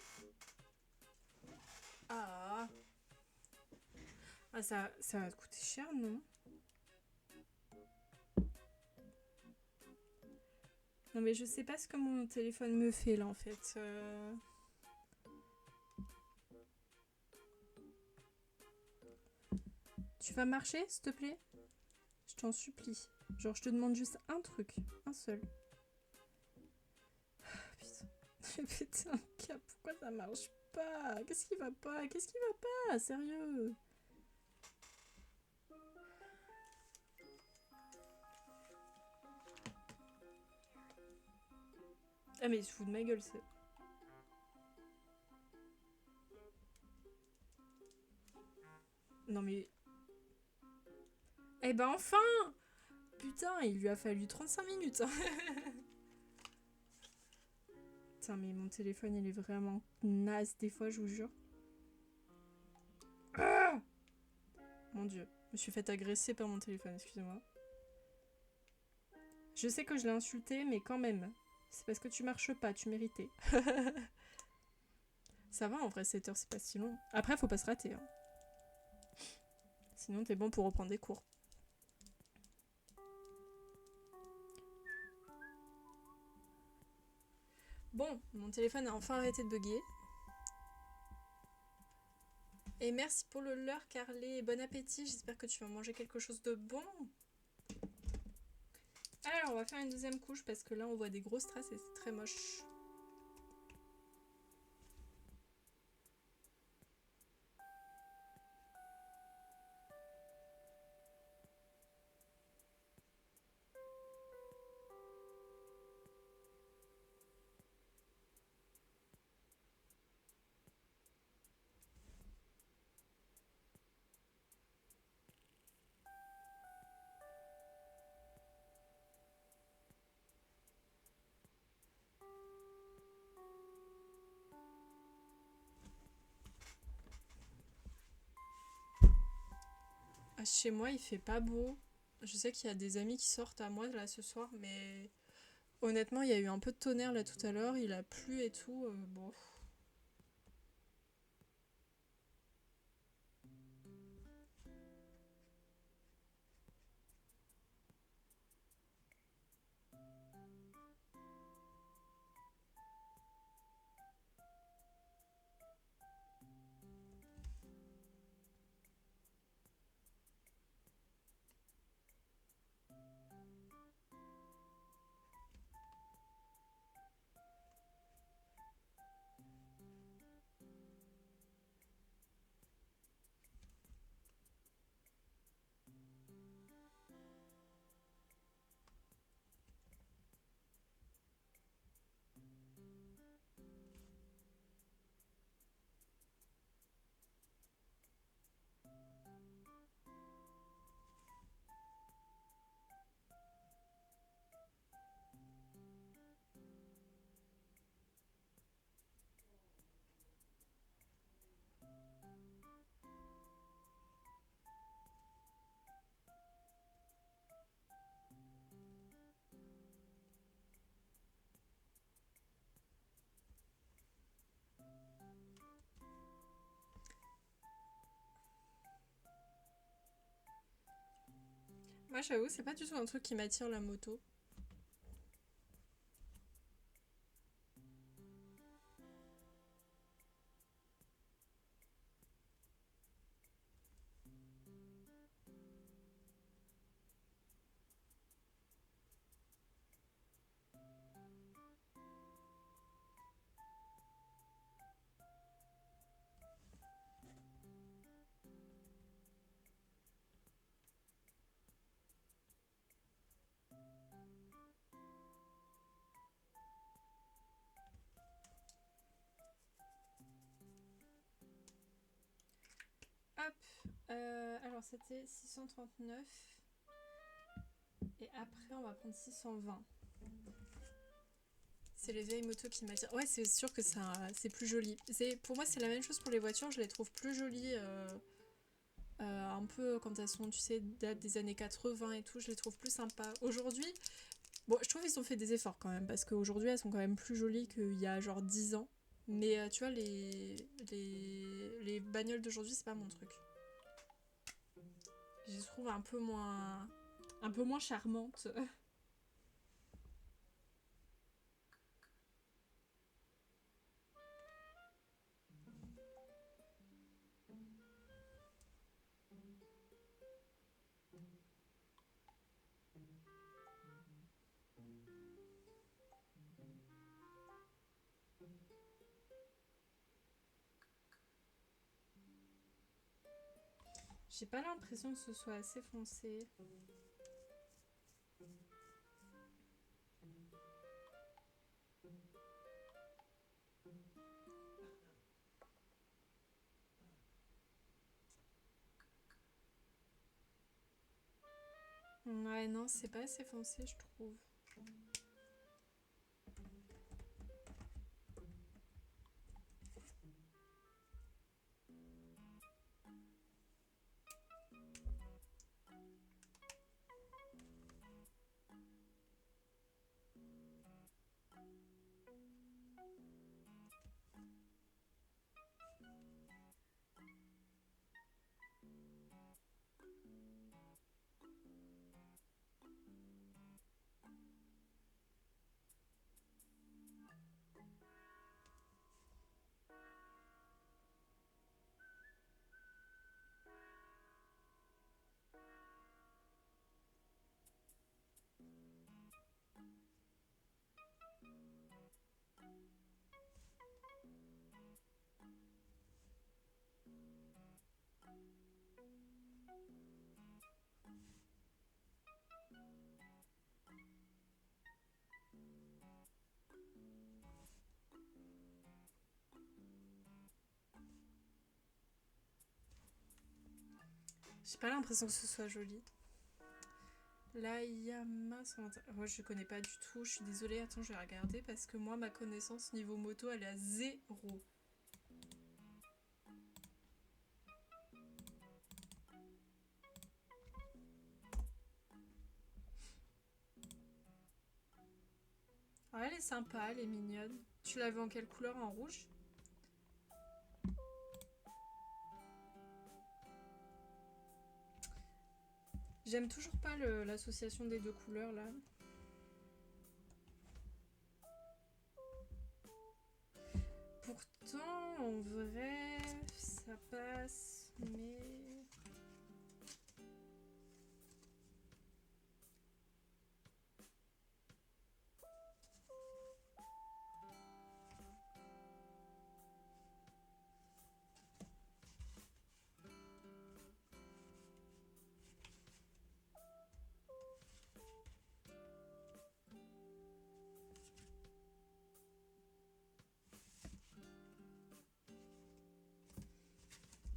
Ah. Ah, ça va te coûter cher, non? Non, mais je sais pas ce que mon téléphone me fait là en fait. Tu vas marcher, s'il te plaît? Je t'en supplie. Genre, je te demande juste un truc. Un seul. Ah, putain. J'ai pété un câble. Pourquoi ça marche pas? Qu'est-ce qui va pas? Qu'est-ce qui va pas? Sérieux? Ah, mais il se fout de ma gueule, c'est... Non, mais... Eh ben enfin! Putain, il lui a fallu 35 minutes. Hein. Putain, mais mon téléphone, il est vraiment naze des fois, je vous jure. Ah, mon dieu, je me suis fait agresser par mon téléphone, excusez-moi. Je sais que je l'ai insulté, mais quand même. C'est parce que tu marches pas, tu méritais. Ça va, en vrai, 7 heures, c'est pas si long. Après, faut pas se rater. Hein. Sinon, t'es bon pour reprendre des cours. Bon, mon téléphone a enfin arrêté de bugger. Et merci pour le leurre, Carly. Bon appétit, j'espère que tu vas manger quelque chose de bon. Alors, on va faire une deuxième couche parce que là, on voit des grosses traces et c'est très moche. Chez moi, il fait pas beau. Je sais qu'il y a des amis qui sortent à moi là ce soir, mais honnêtement, il y a eu un peu de tonnerre là tout à l'heure, il a plu et tout. Bon. Moi, j'avoue, c'est pas du tout un truc qui m'attire la moto. Hop, alors c'était 639 et après on va prendre 620. C'est les vieilles motos qui m'attirent. Ouais, c'est sûr que ça, c'est plus joli. Pour moi, c'est la même chose pour les voitures. Je les trouve plus jolies, un peu quand elles sont, tu sais, datent des années 80 et tout. Je les trouve plus sympas. Aujourd'hui, bon, je trouve qu'ils ont fait des efforts quand même parce qu'aujourd'hui, elles sont quand même plus jolies qu'il y a genre 10 ans. Mais tu vois, les bagnoles d'aujourd'hui, c'est pas mon truc. Je les trouve un peu moins charmantes. J'ai pas l'impression que ce soit assez foncé. Ouais, non, c'est pas assez foncé, je trouve. J'ai pas l'impression que ce soit joli. La Yamaha, moi je connais pas du tout, je suis désolée, attends, je vais regarder parce que moi ma connaissance niveau moto elle est à zéro. Ah, elle est sympa, elle est mignonne. Tu l'as vue en quelle couleur? En rouge? J'aime toujours pas l'association des deux couleurs là. Pourtant, en vrai, ça passe, mais...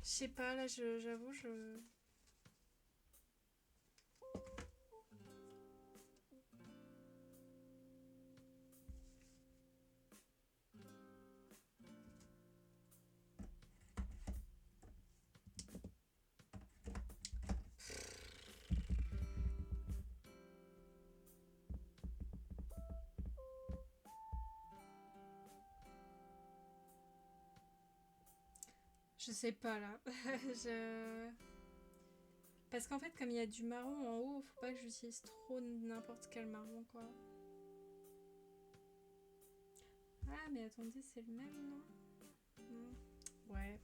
Je sais pas, là, j'avoue, je... Je sais pas, là. je... Parce qu'en fait, comme il y a du marron en haut, faut pas que j'utilise trop n'importe quel marron, quoi. Ah, mais attendez, c'est le même, non? Ouais.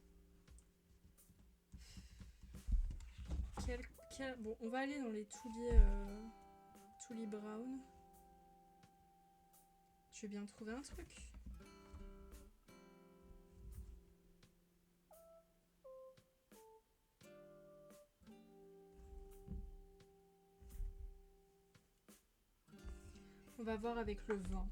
Bon, on va aller dans les Tully Brown. Je vais bien trouver un truc. On va voir avec le vin.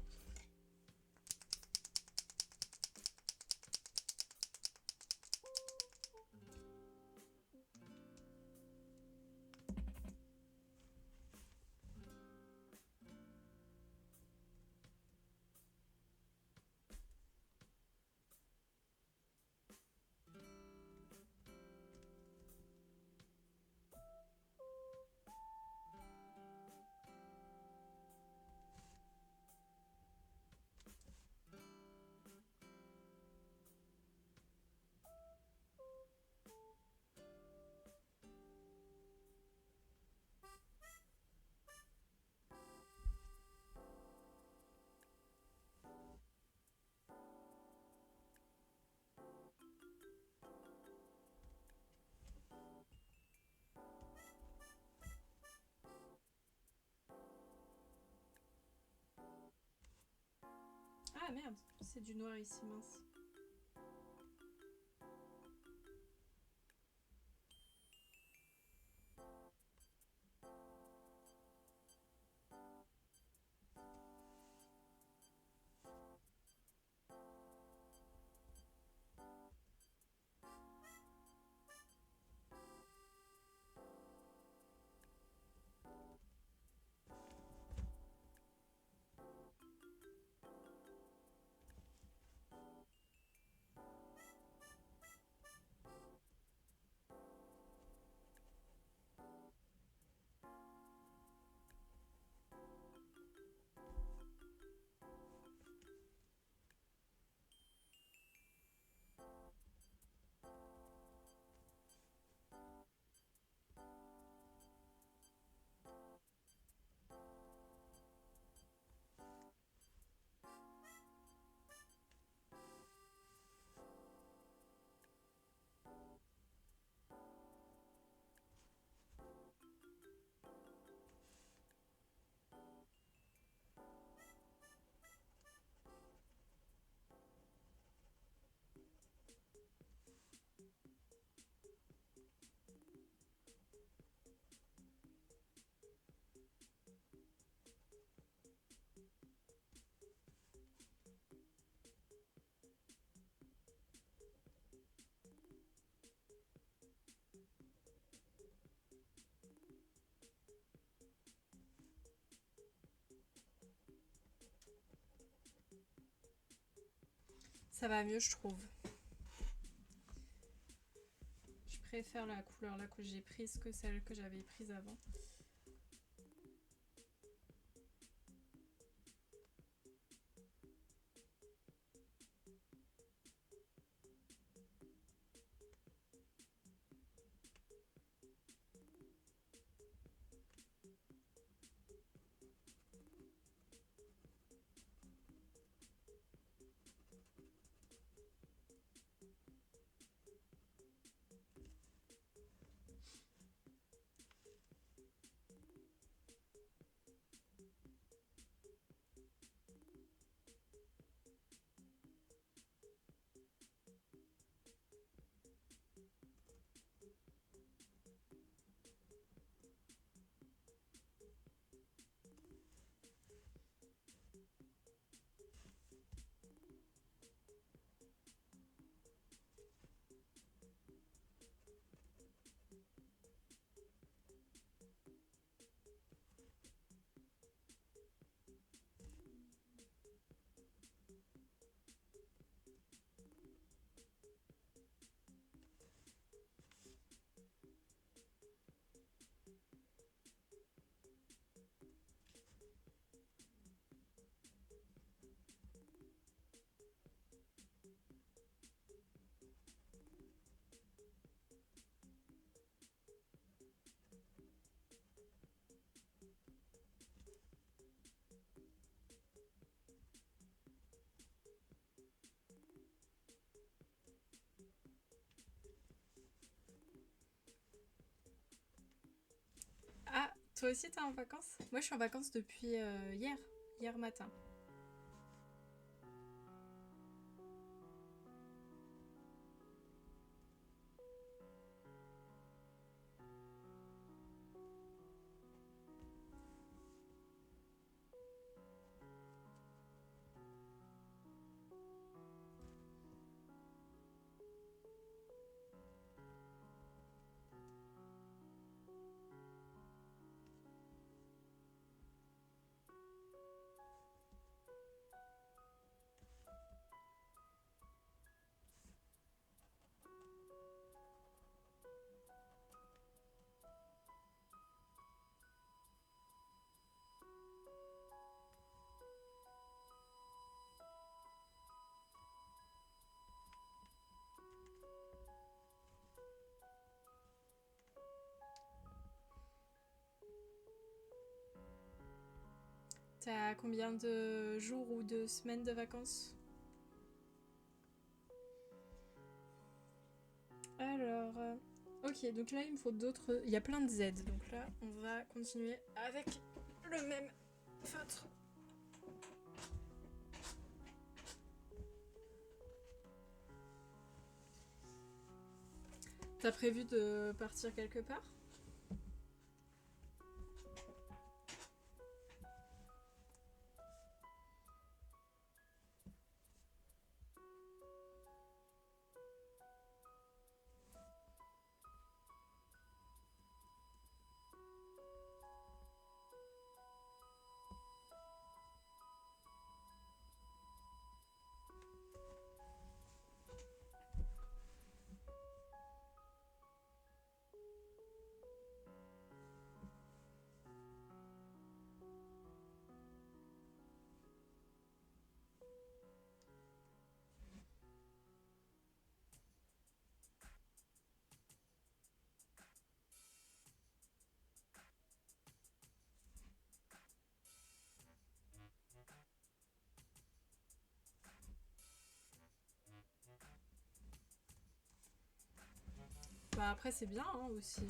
Ah merde, c'est du noir ici, mince. Ça va mieux, je trouve. Je préfère la couleur là que j'ai prise que celle que j'avais prise avant. toi aussi t'es en vacances? Moi je suis en vacances depuis hier matin. T'as combien de jours ou de semaines de vacances? Alors, ok, donc là il me faut d'autres. Il y a plein de Z, donc là on va continuer avec le même feutre. T'as prévu de partir quelque part? Bah après c'est bien hein, aussi.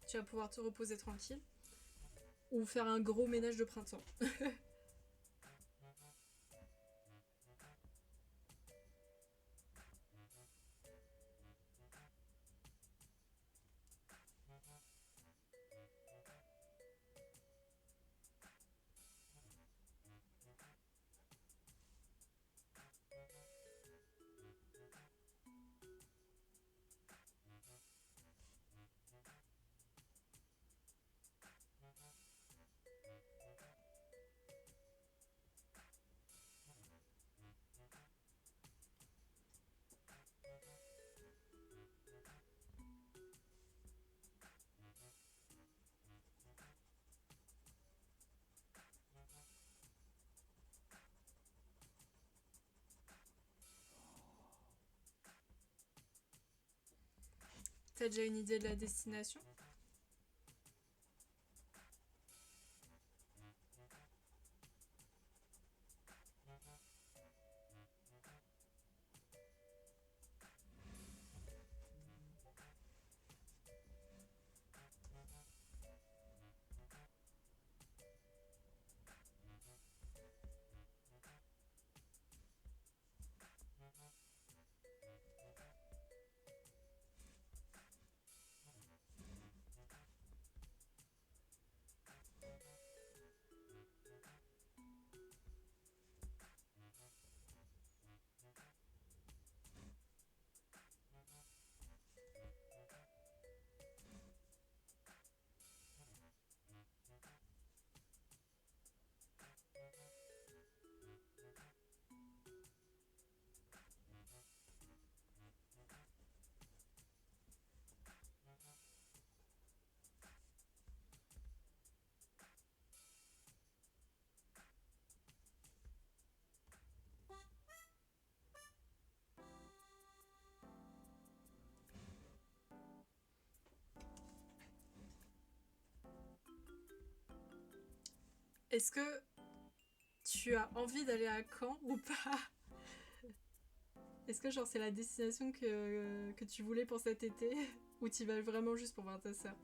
Tu vas pouvoir te reposer tranquille. Ou faire un gros ménage de printemps. T'as déjà une idée de la destination? Est-ce que tu as envie d'aller à Caen ou pas? Est-ce que genre c'est la destination que tu voulais pour cet été? Ou tu vas vraiment juste pour voir ta sœur?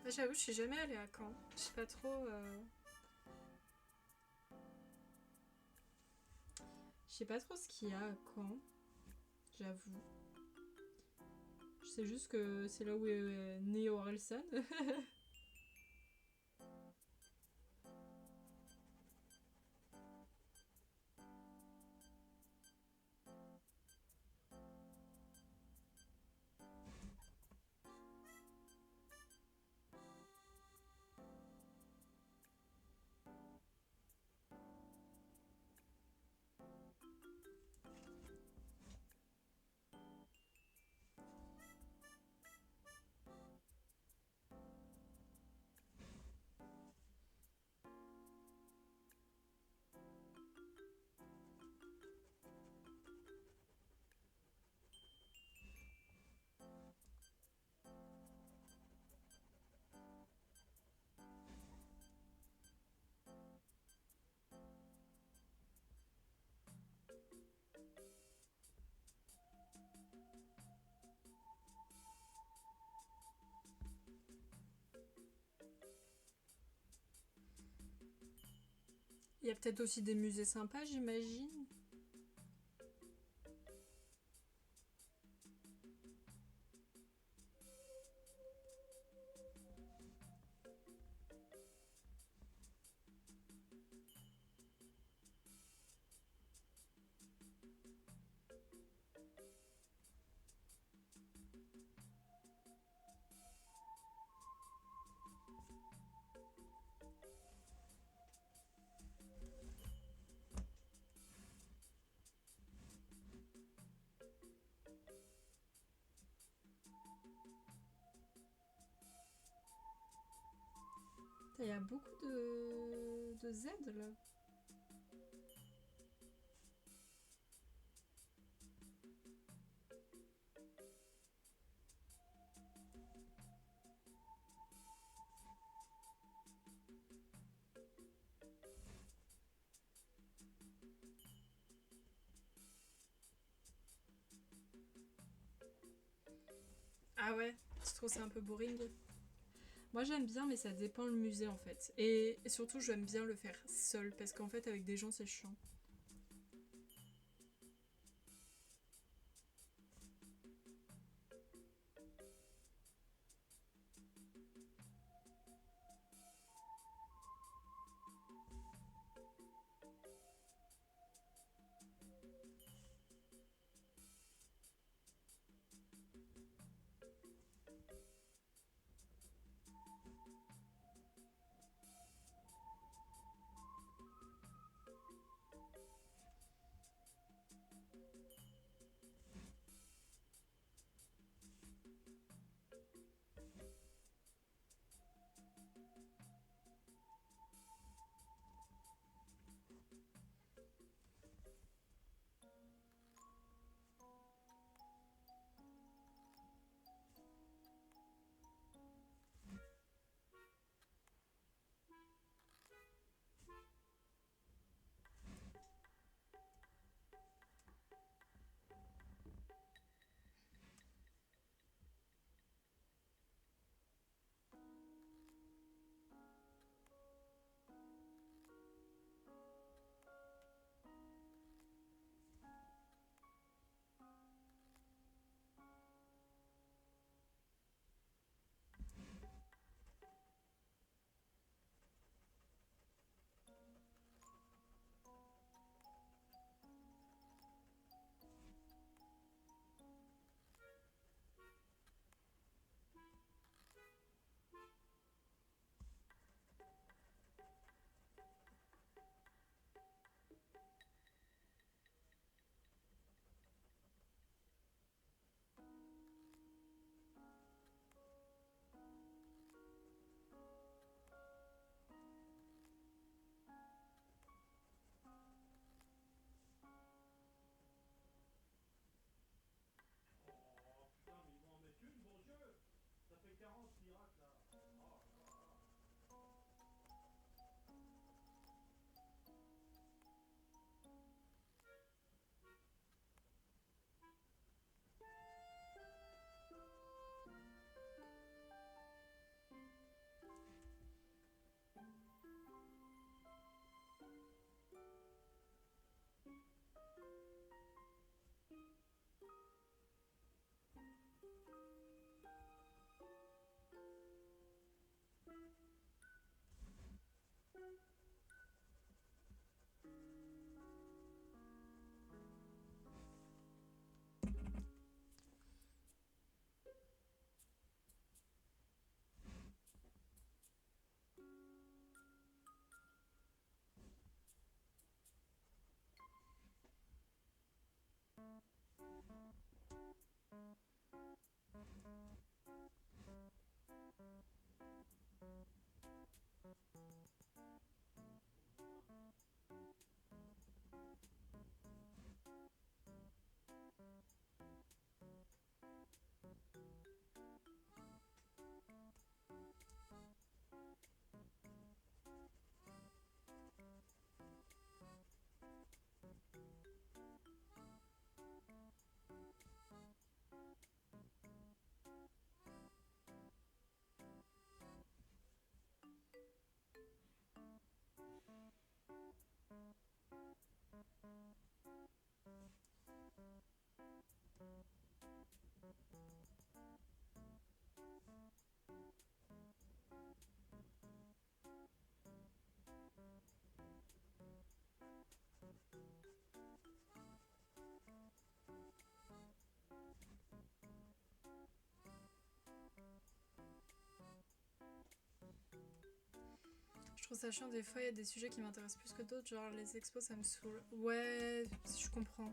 Bah, j'avoue, je suis jamais allée à Caen. Je sais pas trop. Je sais pas trop ce qu'il y a à Caen, j'avoue. Je sais juste que c'est là où est né Orelsan. Il y a peut-être aussi des musées sympas, j'imagine. Il y a beaucoup de Z là. Ah ouais, tu trouves ça un peu boring? Moi j'aime bien, mais ça dépend le musée en fait. Et surtout, j'aime bien le faire seul parce qu'en fait, avec des gens, c'est chiant. trouve ça chiant, des fois il y a des sujets qui m'intéressent plus que d'autres, genre les expos ça me saoule. Ouais, je comprends.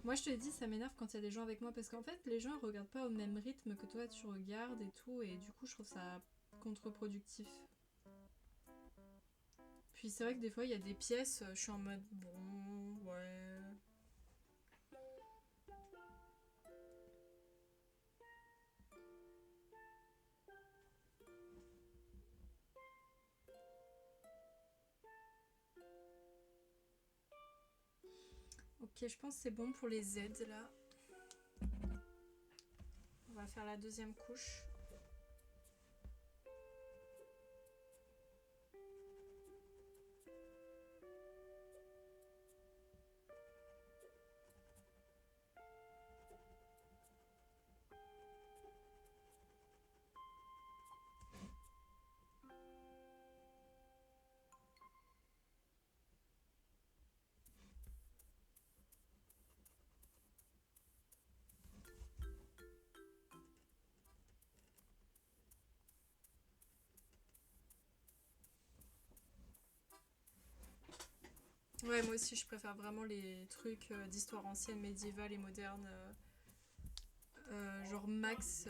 Moi je te l'ai dit, ça m'énerve quand il y a des gens avec moi parce qu'en fait les gens ils regardent pas au même rythme que toi tu regardes et tout, et du coup je trouve ça contre-productif. Puis c'est vrai que des fois il y a des pièces, je suis en mode bon, ouais. Ok, je pense que c'est bon pour les aides là. On va faire la deuxième couche. Ouais, moi aussi je préfère vraiment les trucs d'histoire ancienne, médiévale et moderne. Genre max,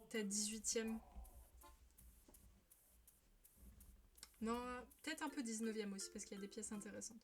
peut-être 18e. Non, peut-être un peu 19e aussi parce qu'il y a des pièces intéressantes.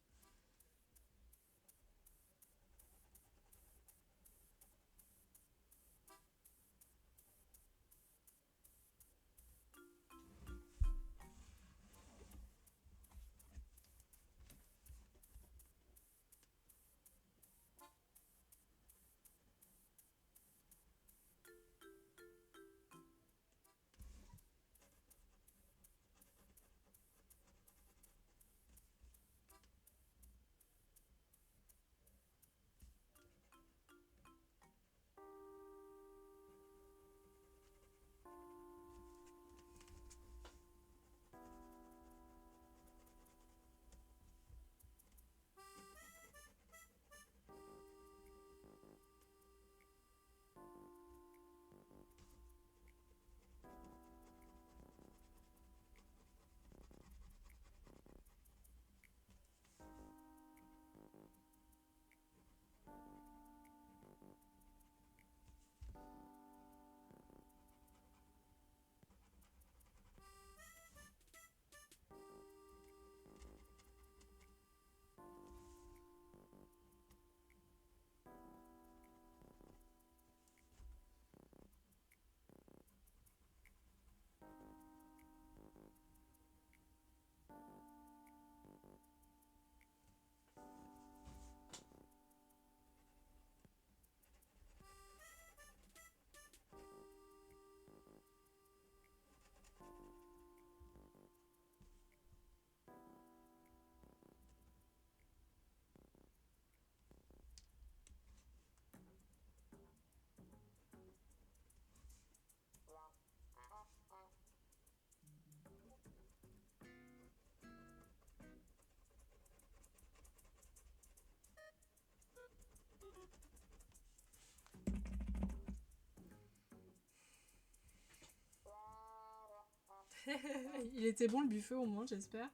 Il était bon le buffet au moins, j'espère.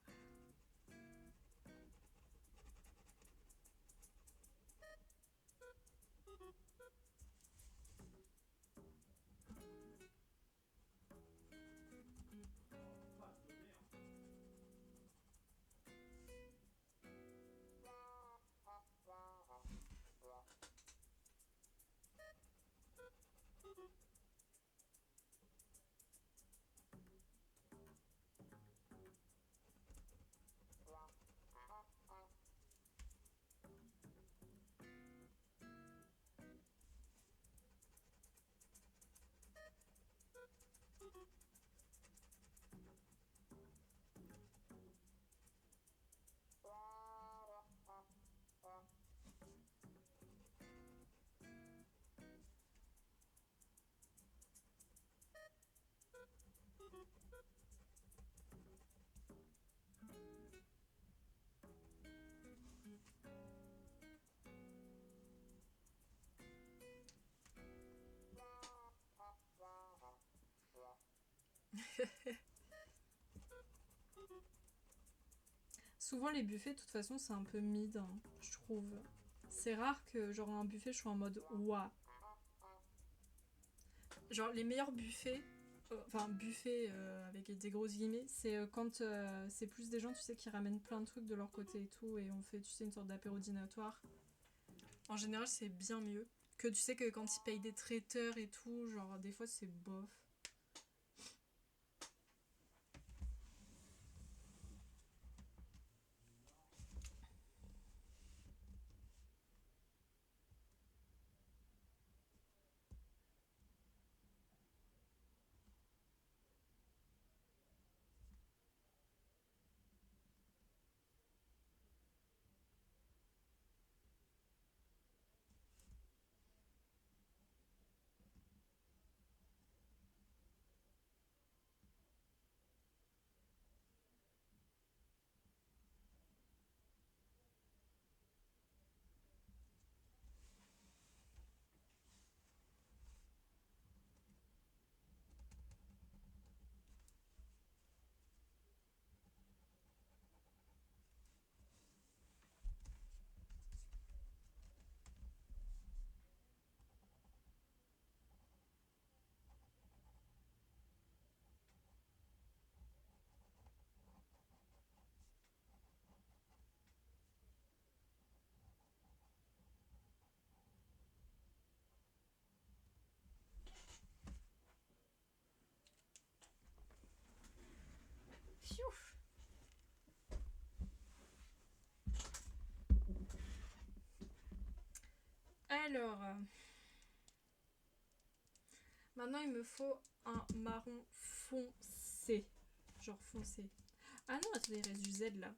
Souvent les buffets, de toute façon, c'est un peu mid, hein, je trouve. C'est rare que, genre, un buffet, je sois en mode ouah. Genre, les meilleurs buffets, enfin, buffets avec des grosses guillemets, c'est quand c'est plus des gens, tu sais, qui ramènent plein de trucs de leur côté et tout, et on fait, tu sais, une sorte d'apéro dînatoire. En général, c'est bien mieux que tu sais que quand ils payent des traiteurs et tout, genre, des fois, c'est bof. Pfiou. Alors, maintenant il me faut un marron foncé. Genre foncé. Ah non, attendez, il reste du Z là.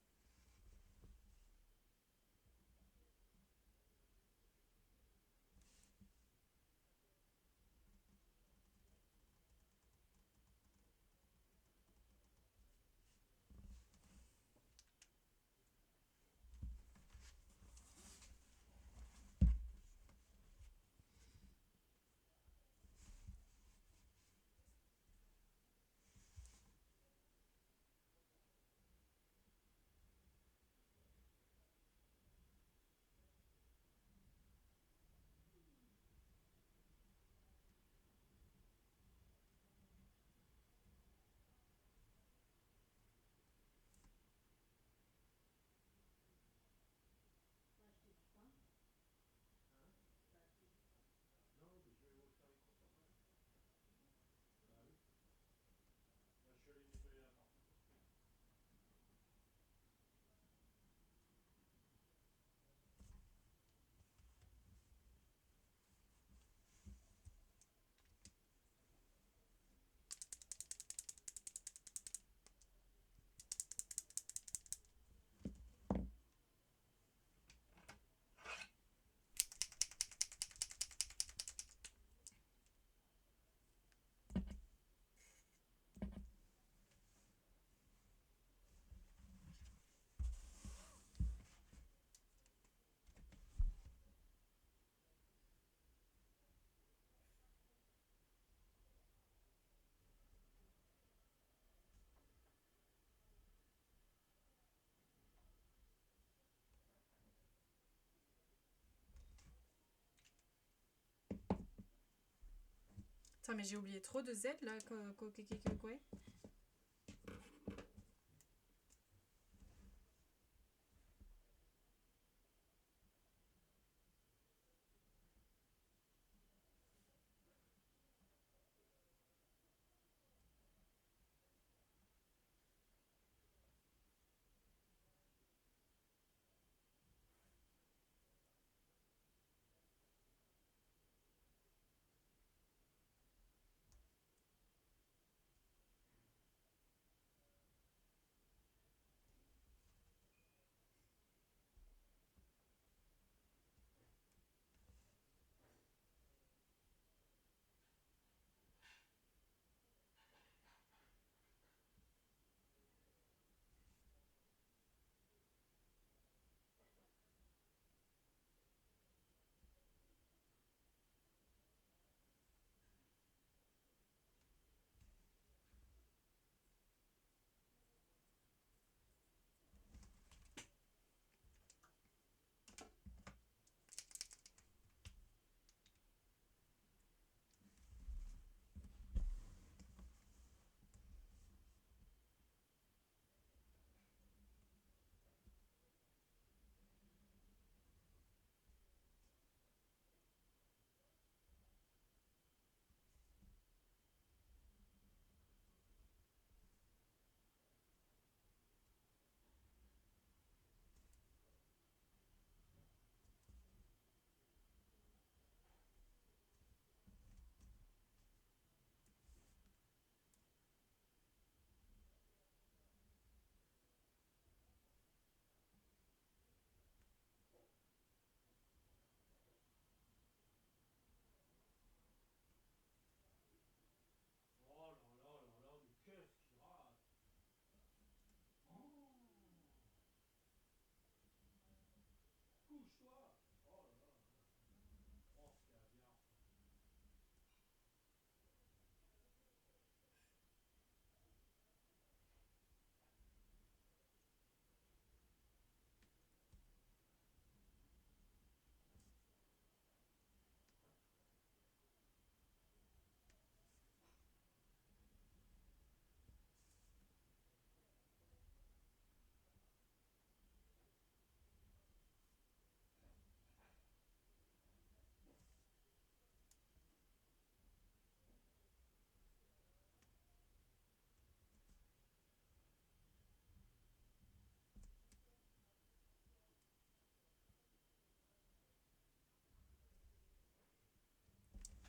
Putain, mais j'ai oublié trop de Z là. Quoi.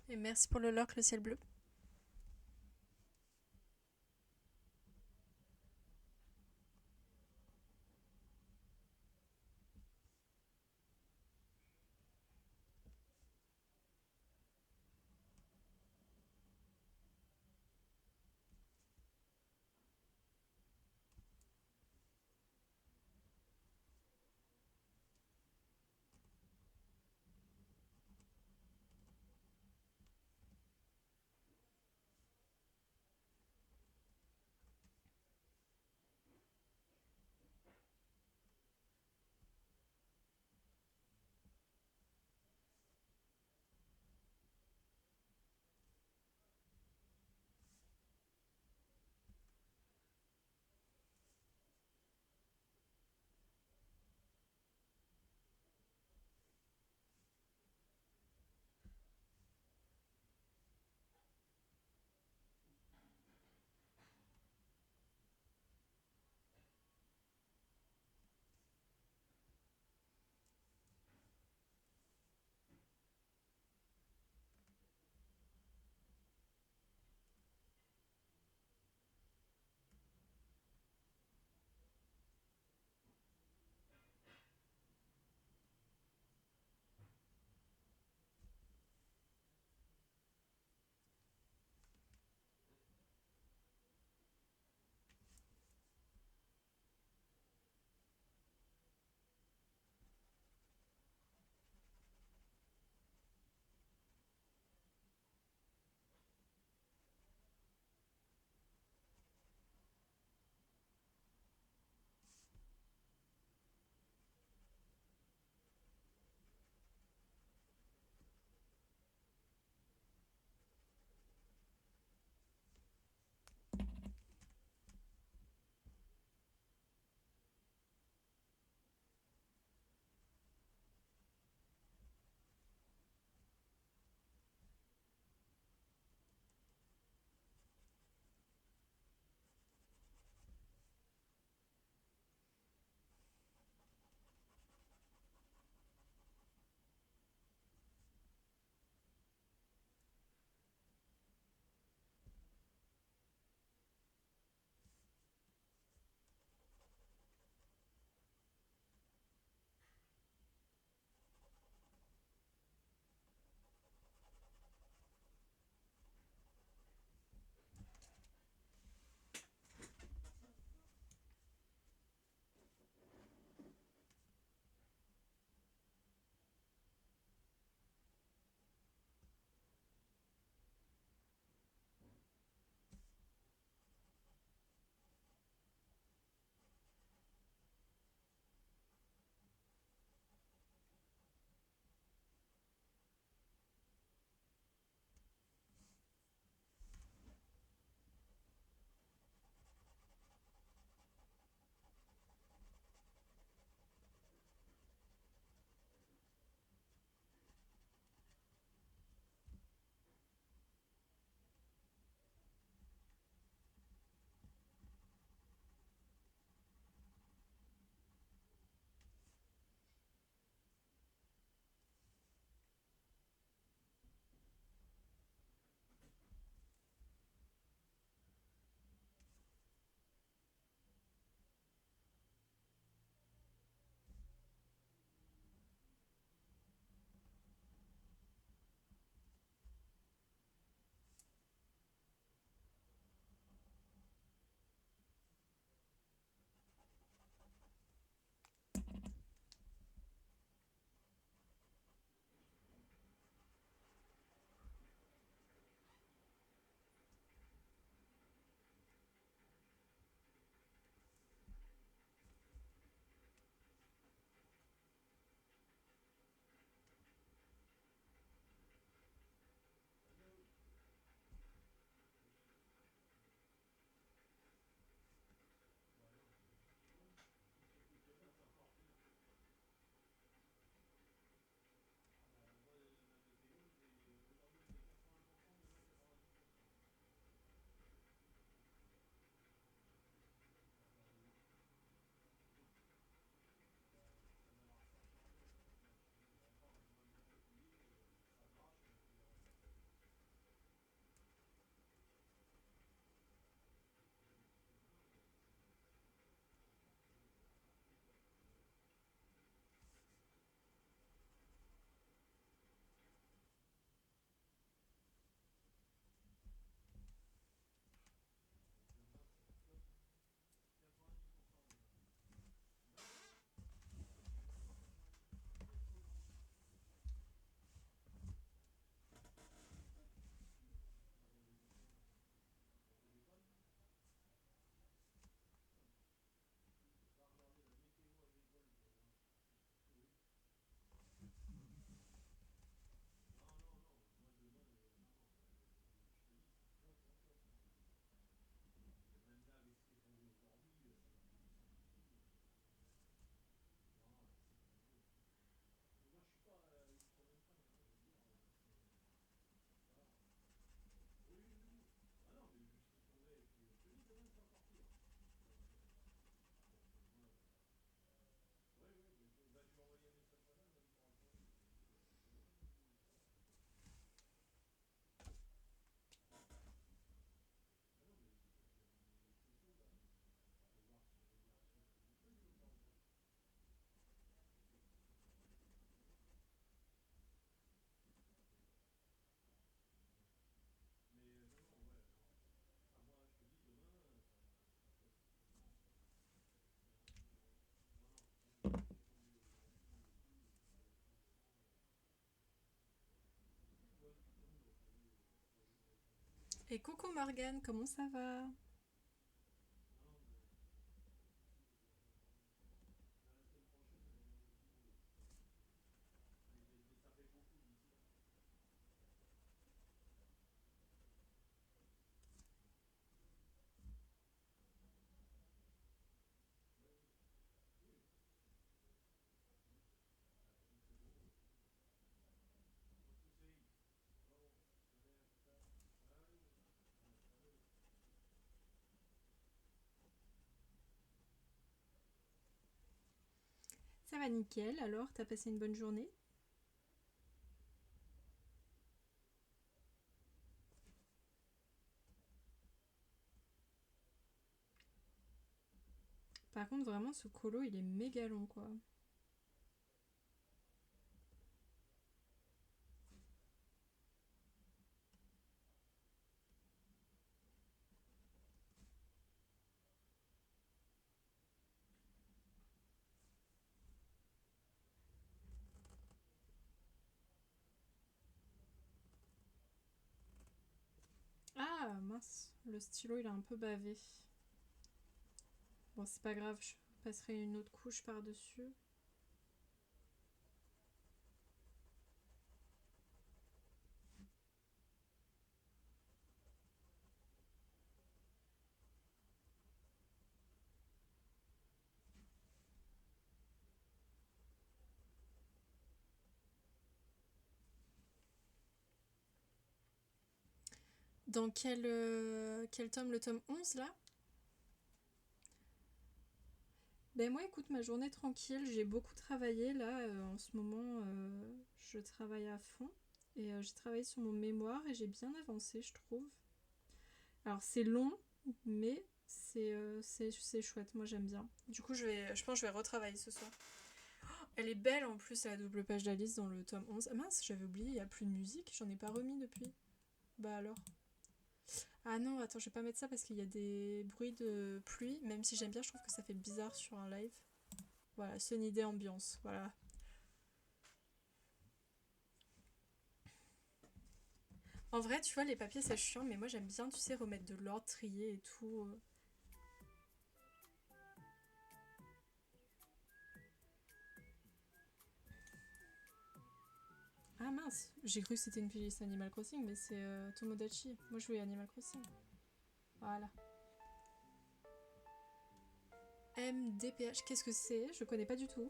Et merci pour le lurk, le ciel bleu. Et coucou Morgane, comment ça va? Ça va nickel, alors t'as passé une bonne journée? Par contre, vraiment, ce colo, il est méga long, quoi. Ah, mince, le stylo, il a un peu bavé. Bon, c'est pas grave, je passerai une autre couche par-dessus. Dans quel tome? Le tome 11 là? Ben moi écoute, ma journée tranquille, j'ai beaucoup travaillé là en ce moment, je travaille à fond et j'ai travaillé sur mon mémoire et j'ai bien avancé je trouve. Alors c'est long mais c'est chouette, moi j'aime bien. Du coup je pense que je vais retravailler ce soir. Elle est belle en plus la double page d'Alice dans le tome 11. Ah mince, j'avais oublié, il n'y a plus de musique, j'en ai pas remis depuis. Bah alors. Ah non, attends, je vais pas mettre ça parce qu'il y a des bruits de pluie, même si j'aime bien, je trouve que ça fait bizarre sur un live. Voilà, c'est une idée ambiance, voilà. En vrai, tu vois, les papiers c'est chiant, mais moi j'aime bien, tu sais, remettre de l'ordre, trier et tout. Ah mince, j'ai cru que c'était une playlist Animal Crossing, mais c'est Tomodachi. Moi je voulais Animal Crossing. Voilà. MDPH, qu'est-ce que c'est? Je connais pas du tout.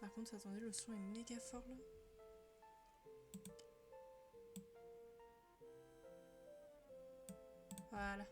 Par contre, attendez, le son est méga fort là. Voilà.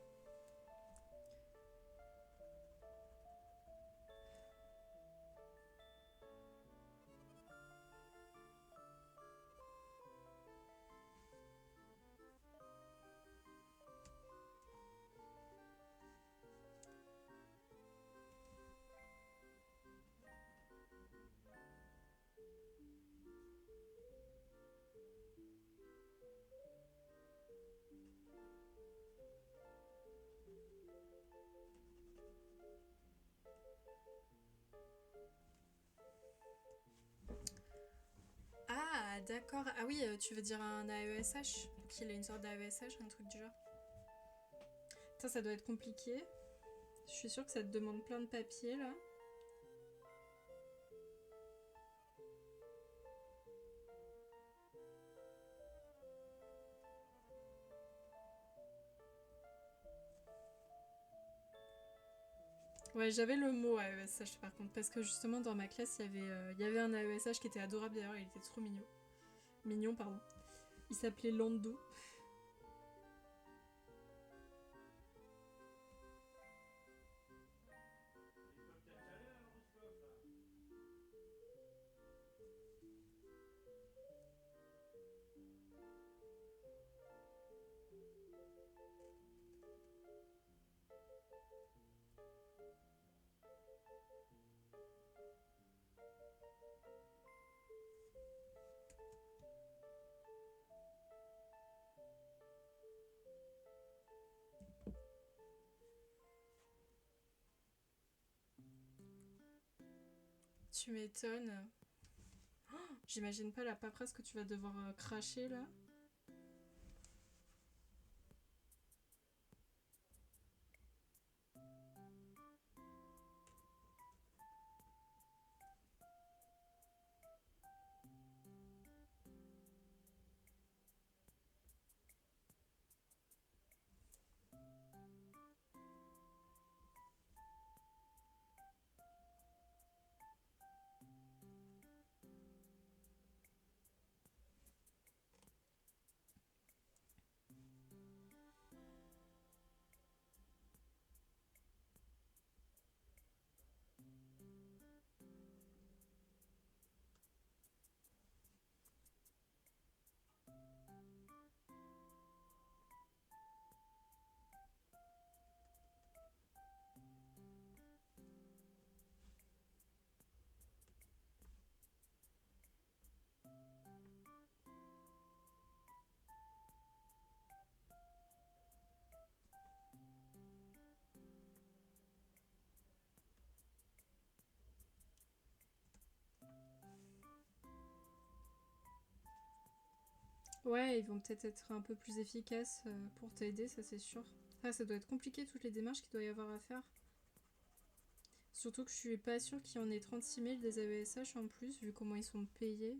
Ah d'accord. Ah oui, tu veux dire un AESH? Qu'il a une sorte d'AESH, un truc du genre. Ça doit être compliqué. Je suis sûre que ça te demande plein de papiers là. Ouais, j'avais le mot AESH par contre, parce que justement dans ma classe, il y avait un AESH qui était adorable d'ailleurs, il était trop mignon. Mignon, pardon. Il s'appelait Landou. Tu m'étonnes. J'imagine pas la paperasse que tu vas devoir cracher là. Ouais, ils vont peut-être être un peu plus efficaces pour t'aider, ça c'est sûr. Ah, ça doit être compliqué toutes les démarches qu'il doit y avoir à faire. Surtout que je suis pas sûre qu'il y en ait 36 000 des AESH en plus, vu comment ils sont payés.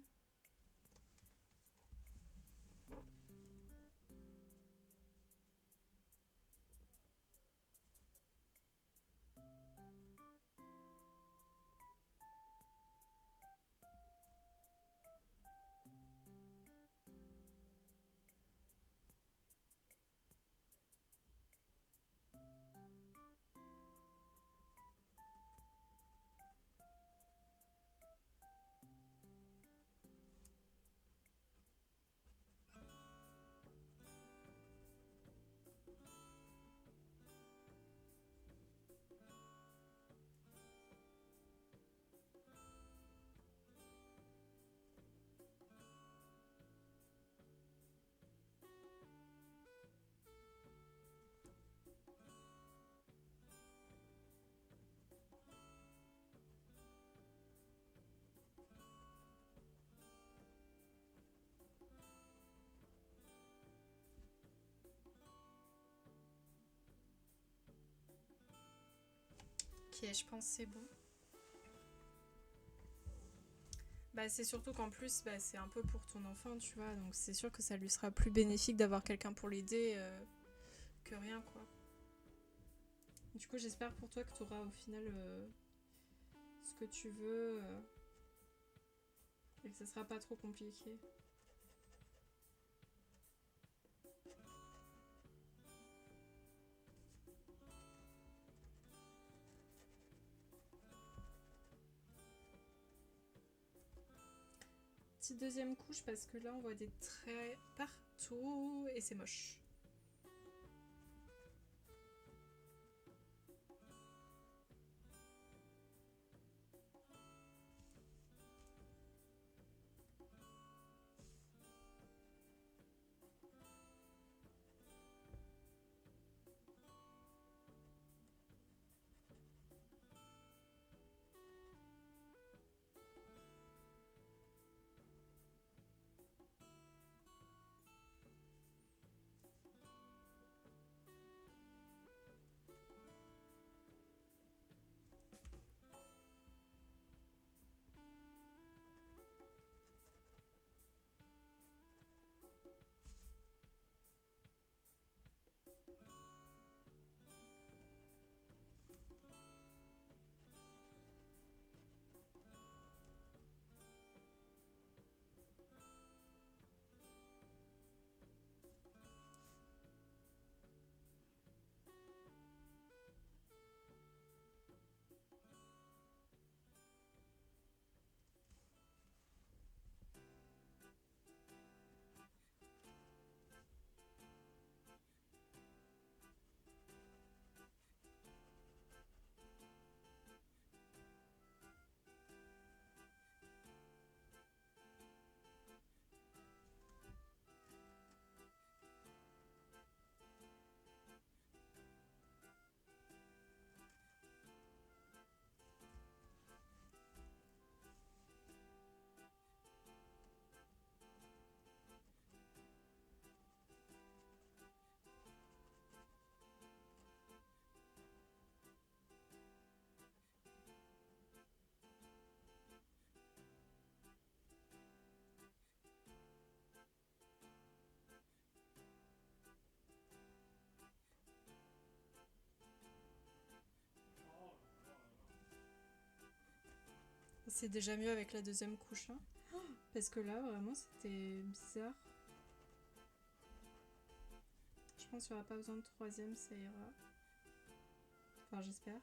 Ok, je pense que c'est bon. Bah, c'est surtout qu'en plus, bah, c'est un peu pour ton enfant, tu vois, donc c'est sûr que ça lui sera plus bénéfique d'avoir quelqu'un pour l'aider que rien, quoi. Du coup, j'espère pour toi que tu auras au final ce que tu veux et que ça sera pas trop compliqué. Petite deuxième couche parce que là on voit des traits partout et c'est moche. C'est déjà mieux avec la deuxième couche. Hein. Parce que là, vraiment, c'était bizarre. Je pense qu'il n'y aura pas besoin de troisième, ça ira. Enfin, j'espère.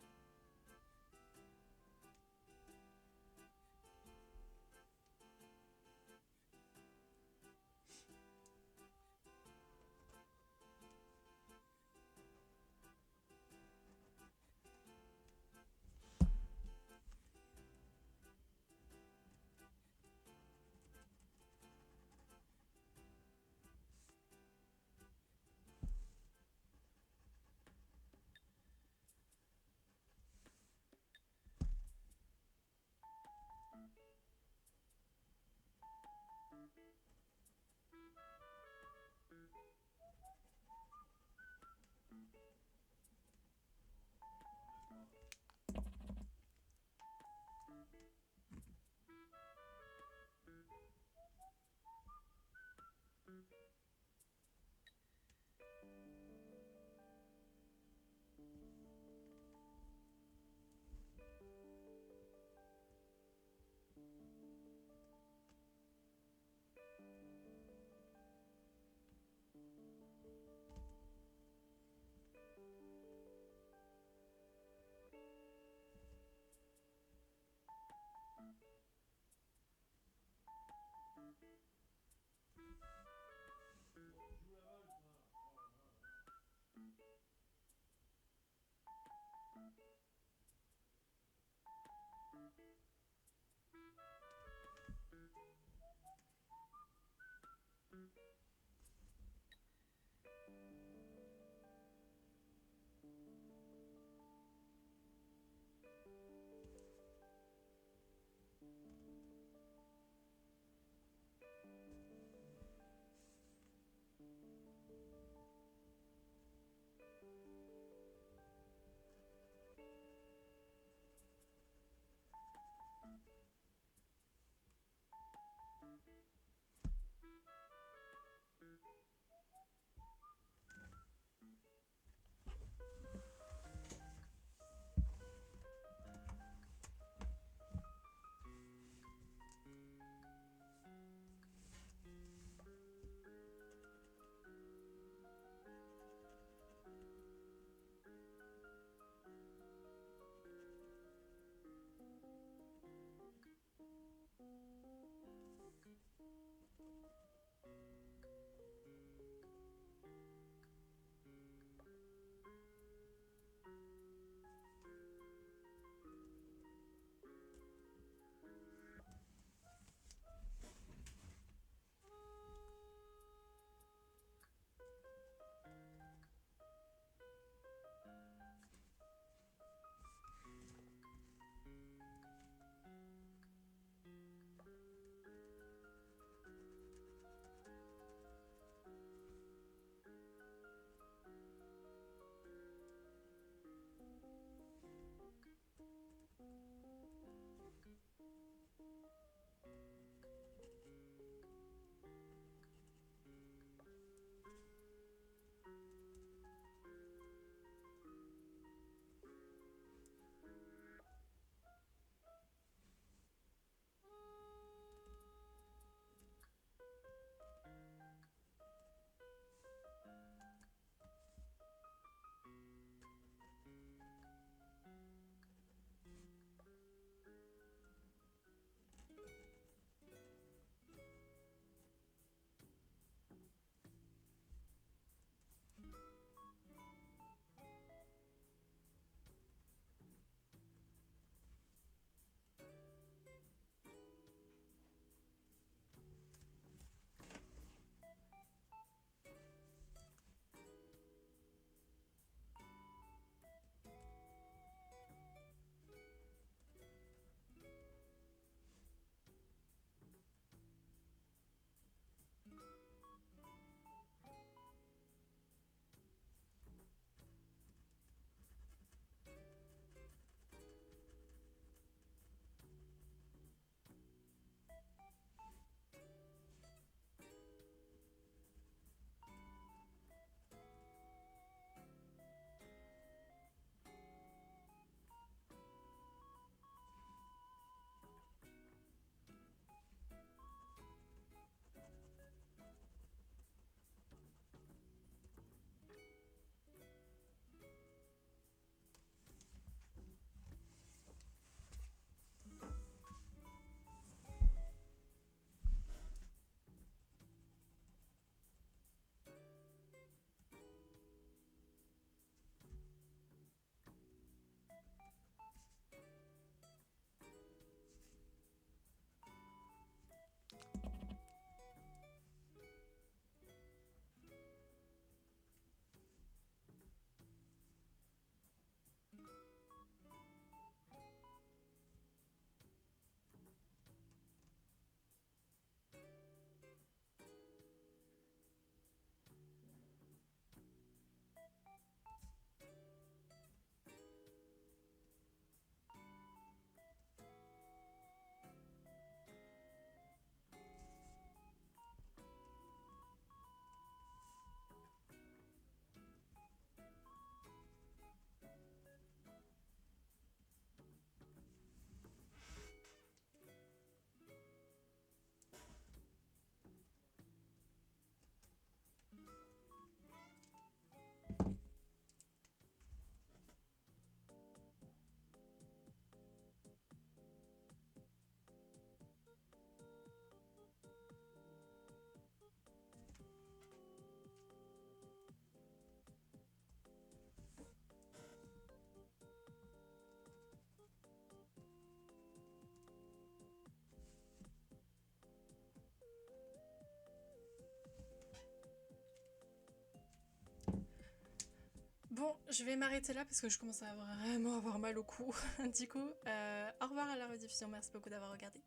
Bon, je vais m'arrêter là parce que je commence à vraiment avoir mal au cou. Du coup, au revoir à la rediffusion. Merci beaucoup d'avoir regardé.